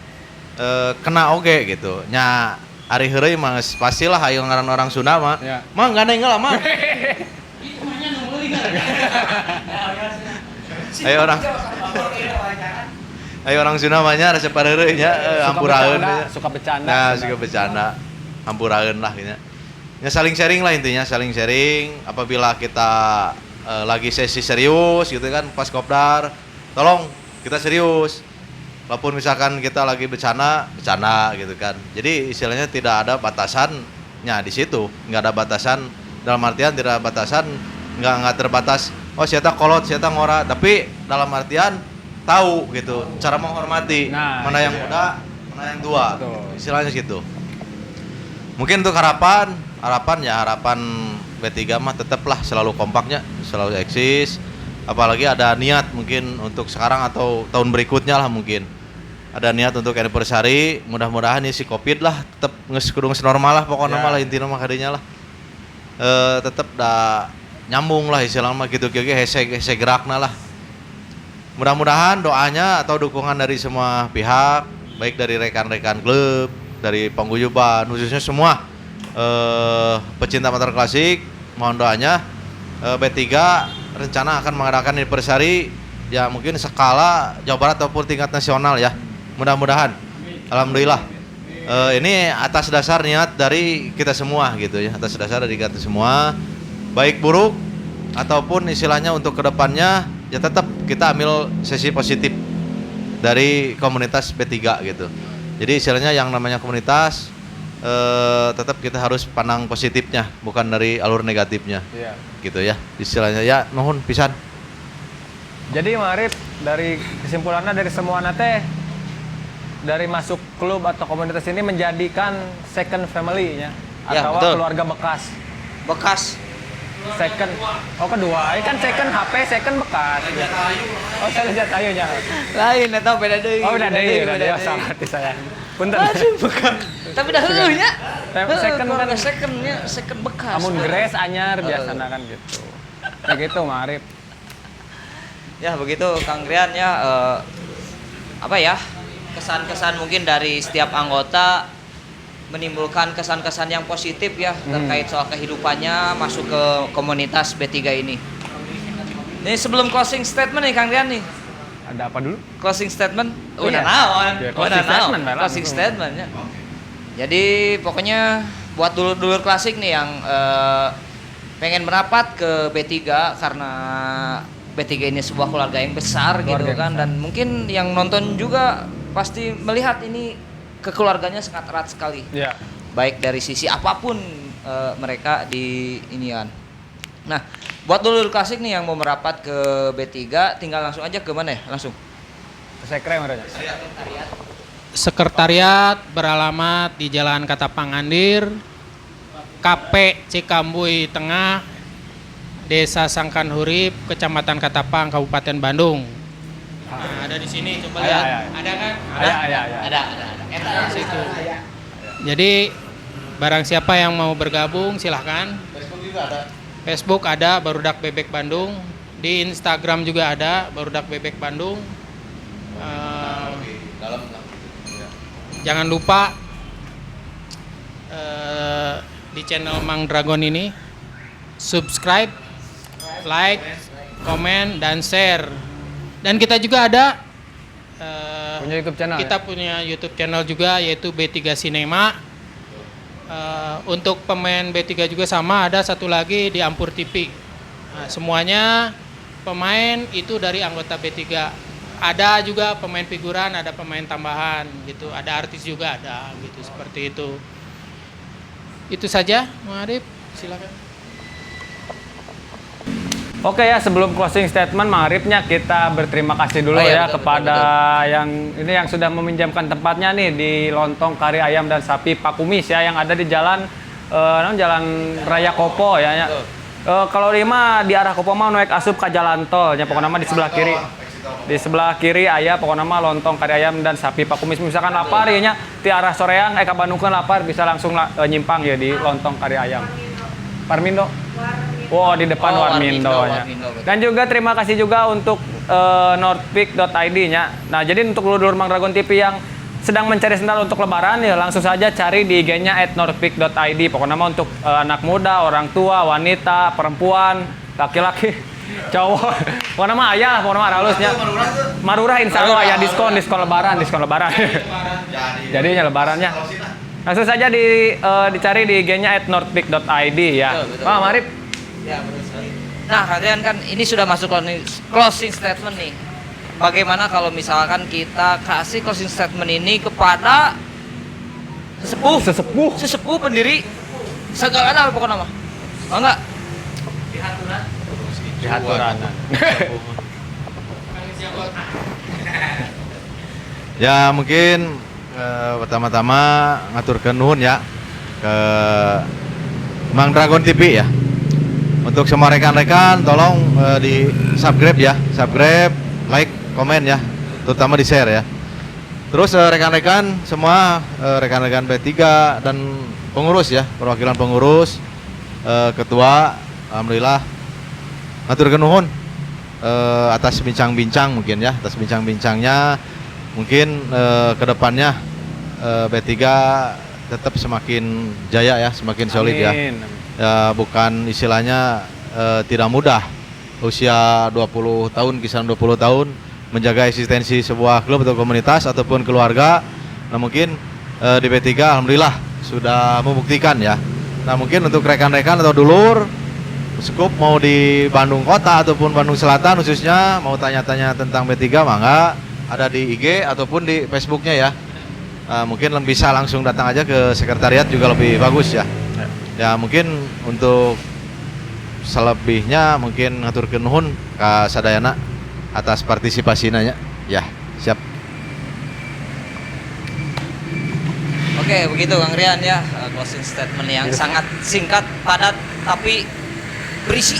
kena oge gitu. Nya ari heureuy mah pastilah aya ngaran orang Sunda mah. Ya. Mah gandeng lah mah. Ayo orang Sunda mah nya resep pareureuy nya hampuraeun. Suka bercanda. Nah, suka bercanda. Hampuraeun lah gitu. Ya saling sharing lah intinya, saling sharing. Apabila kita lagi sesi serius gitu kan pas kopdar, tolong kita serius. Walaupun misalkan kita lagi bercanda gitu kan. Jadi istilahnya tidak ada batasannya di situ, nggak ada batasan dalam artian tidak ada batasan, nggak terbatas. Oh siapa kolot, siapa ngora, tapi dalam artian tahu gitu, cara menghormati mana yang muda, mana yang tua, istilahnya gitu. Mungkin untuk harapan B3 mah tetaplah selalu kompaknya, selalu eksis. Apalagi ada niat mungkin untuk sekarang atau tahun berikutnya lah mungkin. Ada niat untuk anniversary, mudah-mudahan si Covid lah tetap kudu normal lah pokoknya mah lah intina mah kadinya lah. Tetap dah nyambung lah istilahnya mah gitu-gitu hese gerakna lah. Mudah-mudahan doanya atau dukungan dari semua pihak, baik dari rekan-rekan klub, dari paguyuban, khususnya semua pecinta motor klasik, mohon doanya. B3 rencana akan mengadakan anniversary ya mungkin skala Jawa Barat ataupun tingkat nasional ya. Mudah-mudahan. Alhamdulillah. Ini atas dasar niat dari kita semua gitu ya, atas dasar dari kita semua. Baik buruk ataupun istilahnya untuk kedepannya ya tetap kita ambil sesi positif dari komunitas B3 gitu. Jadi istilahnya yang namanya komunitas tetap kita harus pandang positifnya, bukan dari alur negatifnya. Iya. Gitu ya. Istilahnya ya nuhun pisan. Jadi Marip dari kesimpulannya dari semua teh dari masuk klub atau komunitas ini menjadikan second family-nya Ya, atau betul. keluarga bekas. Second. Oh kedua, ini kan second HP, second bekas. Oh saya lihat ayonya. Lain eta beda deui. Oh beda deui. Sama arti saya. Punten. Tapi dah heueuh nya. Second kan second bekas. amun grace anyar biasana kan gitu. Kayak gitu Marip. Ya begitu Kang Rian ya apa ya? Kesan-kesan mungkin dari setiap anggota menimbulkan kesan-kesan yang positif ya terkait soal kehidupannya masuk ke komunitas B3 ini. Ini sebelum closing statement nih Kang Rian nih. Ada apa dulu? Closing statement? Oh, Udah iya. naon? Ya, closing statement, Mbak. Closing statement ya. Jadi pokoknya buat dulur-dulur klasik nih yang pengen merapat ke B3 karena B3 ini sebuah keluarga yang besar gitu kan dan mungkin yang nonton juga pasti melihat ini kekeluarganya sangat erat sekali. Ya. Baik dari sisi apapun mereka di inian. Nah, buat dulur klasik nih yang mau merapat ke B3, tinggal langsung aja ke mana ya? Langsung. Sekre mana? Sekretariat beralamat di Jalan Katapang Andir, KP Cikambui Tengah, Desa Sangkan Hurip, Kecamatan Katapang, Kabupaten Bandung. Nah, ada di sini, coba lihat. Ada kan? Ada. Eta Situ. Jadi barang siapa yang mau bergabung silahkan. Facebook ada Barudak Bebek Bandung, di Instagram juga ada Barudak Bebek Bandung. Jangan lupa di channel Mang Dragon ini subscribe, like, komen, dan share. Dan kita juga ada Punya YouTube channel. kita punya YouTube channel juga yaitu B3 Cinema. Untuk pemain B3 juga sama, ada satu lagi di Ampur TV. Nah, semuanya pemain itu dari anggota B3. Ada juga pemain figuran, ada pemain tambahan gitu, ada artis juga ada gitu, seperti itu. Itu saja, Mang Arif, silakan. Oke ya, sebelum closing statement Mang Arifnya kita berterima kasih dulu kepada yang sudah meminjamkan tempatnya nih di Lontong Kari Ayam dan Sapi Pak Kumis ya, yang ada di jalan Raya Kopo ya. Kalau lima di arah Kopo mah naik asup ke jalan tol nya, pokoknya di sebelah kiri. Di sebelah kiri aya pokoknya mah Lontong Kari Ayam dan Sapi Pak Kumis. Misalkan lapar ya nya di arah soreang ka Bandungkeun lapar bisa langsung nyimpang ya di Lontong Kari Ayam. Parmindo. Wow, di depan Warmindo ya. Dan juga terima kasih juga untuk northpeak.id nya. Nah, jadi untuk dulur Mang Dragon TV yang sedang mencari sendal untuk lebaran ya langsung saja cari di IG-nya @northpeak.id. Pokoknya mah untuk anak muda, orang tua, wanita, perempuan, laki-laki, cowok. Pokoknya mah aya lah, pokoknya mah halusnya. Marurah insya Allah ya diskon lebaran. Jadinya lebarannya. Langsung saja dicari di IG-nya @northpeak.id ya. Pak Marip. Ya, betul sekali. Nah, kalian kan ini sudah masuk closing statement nih. Bagaimana kalau misalkan kita kasih closing statement ini kepada sesepuh pendiri segala apa pokoknya mah? Oh enggak? Di haturan. Ya mungkin pertama-tama ngaturkeun nuhun ya ke Mang Dragon TV ya. Untuk semua rekan-rekan tolong di subscribe ya, like, komen ya, terutama di share ya. Terus rekan-rekan semua rekan-rekan B3 dan pengurus ya, perwakilan pengurus, ketua, alhamdulillah ngaturkeun nuhun atas bincang-bincang mungkin ya, atas bincang-bincangnya mungkin kedepannya B3 tetap semakin jaya ya, semakin solid ya. Ya bukan istilahnya tidak mudah usia 20 tahun, kisaran 20 tahun menjaga eksistensi sebuah klub atau komunitas ataupun keluarga. Nah mungkin di B3 alhamdulillah sudah membuktikan ya. Nah mungkin untuk rekan-rekan atau dulur skup mau di Bandung Kota ataupun Bandung Selatan khususnya mau tanya-tanya tentang B3 mangga ada di IG ataupun di Facebooknya ya. Mungkin bisa langsung datang aja ke sekretariat juga lebih bagus ya. Ya mungkin untuk selebihnya mungkin ngaturkeun nuhun ka sadayana atas partisipasinya ya. Siap. Oke, begitu Kang Rian ya, closing statement yang sangat singkat, padat tapi berisi.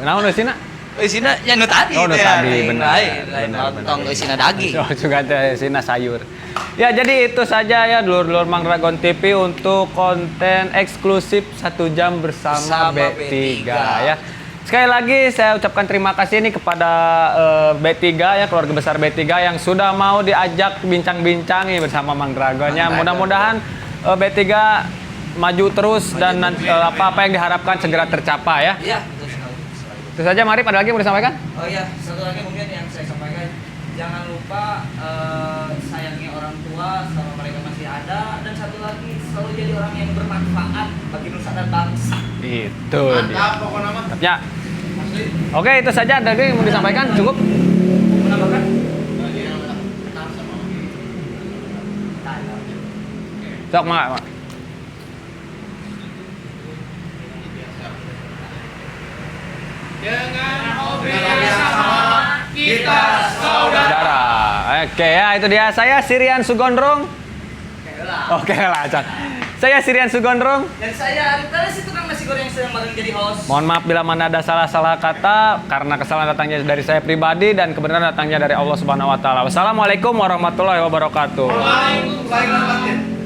Naon eusina? Eusina nya nu tadi. Oh, nu tadi benar. Lain lontong eusina daging. Oh, juga teh eusina sayur. Ya, jadi itu saja ya dulur-dulur Mang Dragon TV untuk konten eksklusif 1 jam bersama B3 ya. Sekali lagi saya ucapkan terima kasih nih kepada B3 ya, keluarga besar B3 yang sudah mau diajak bincang-bincang nih bersama Mang Dragon ya. Mudah-mudahan B3 maju terus dan apa yang diharapkan segera tercapai ya. Iya, Itu saja Marip, ada lagi yang mau disampaikan? Oh iya, satu lagi mungkin yang saya sampaikan, jangan lupa sayangi orang tua selama mereka masih ada, dan satu lagi selalu jadi orang yang bermanfaat bagi nusa dan bangsa. Itu dia. Ya. Oke, itu saja. Ada lagi yang mau disampaikan? Cukup? Menambahkan? Sok mak. Saudara. Oke ya, itu dia. Saya Sirian Sugondrong. Oke lah, Chan. Saya Sirian Sugondrong. Dan saya Arif itu kan nasi goreng yang sedang magang jadi host. Mohon maaf bila mana ada salah-salah kata karena kesalahan datangnya dari saya pribadi dan kebenaran datangnya dari Allah Subhanahu wa taala. Wassalamualaikum warahmatullahi wabarakatuh. Waalaikumsalam.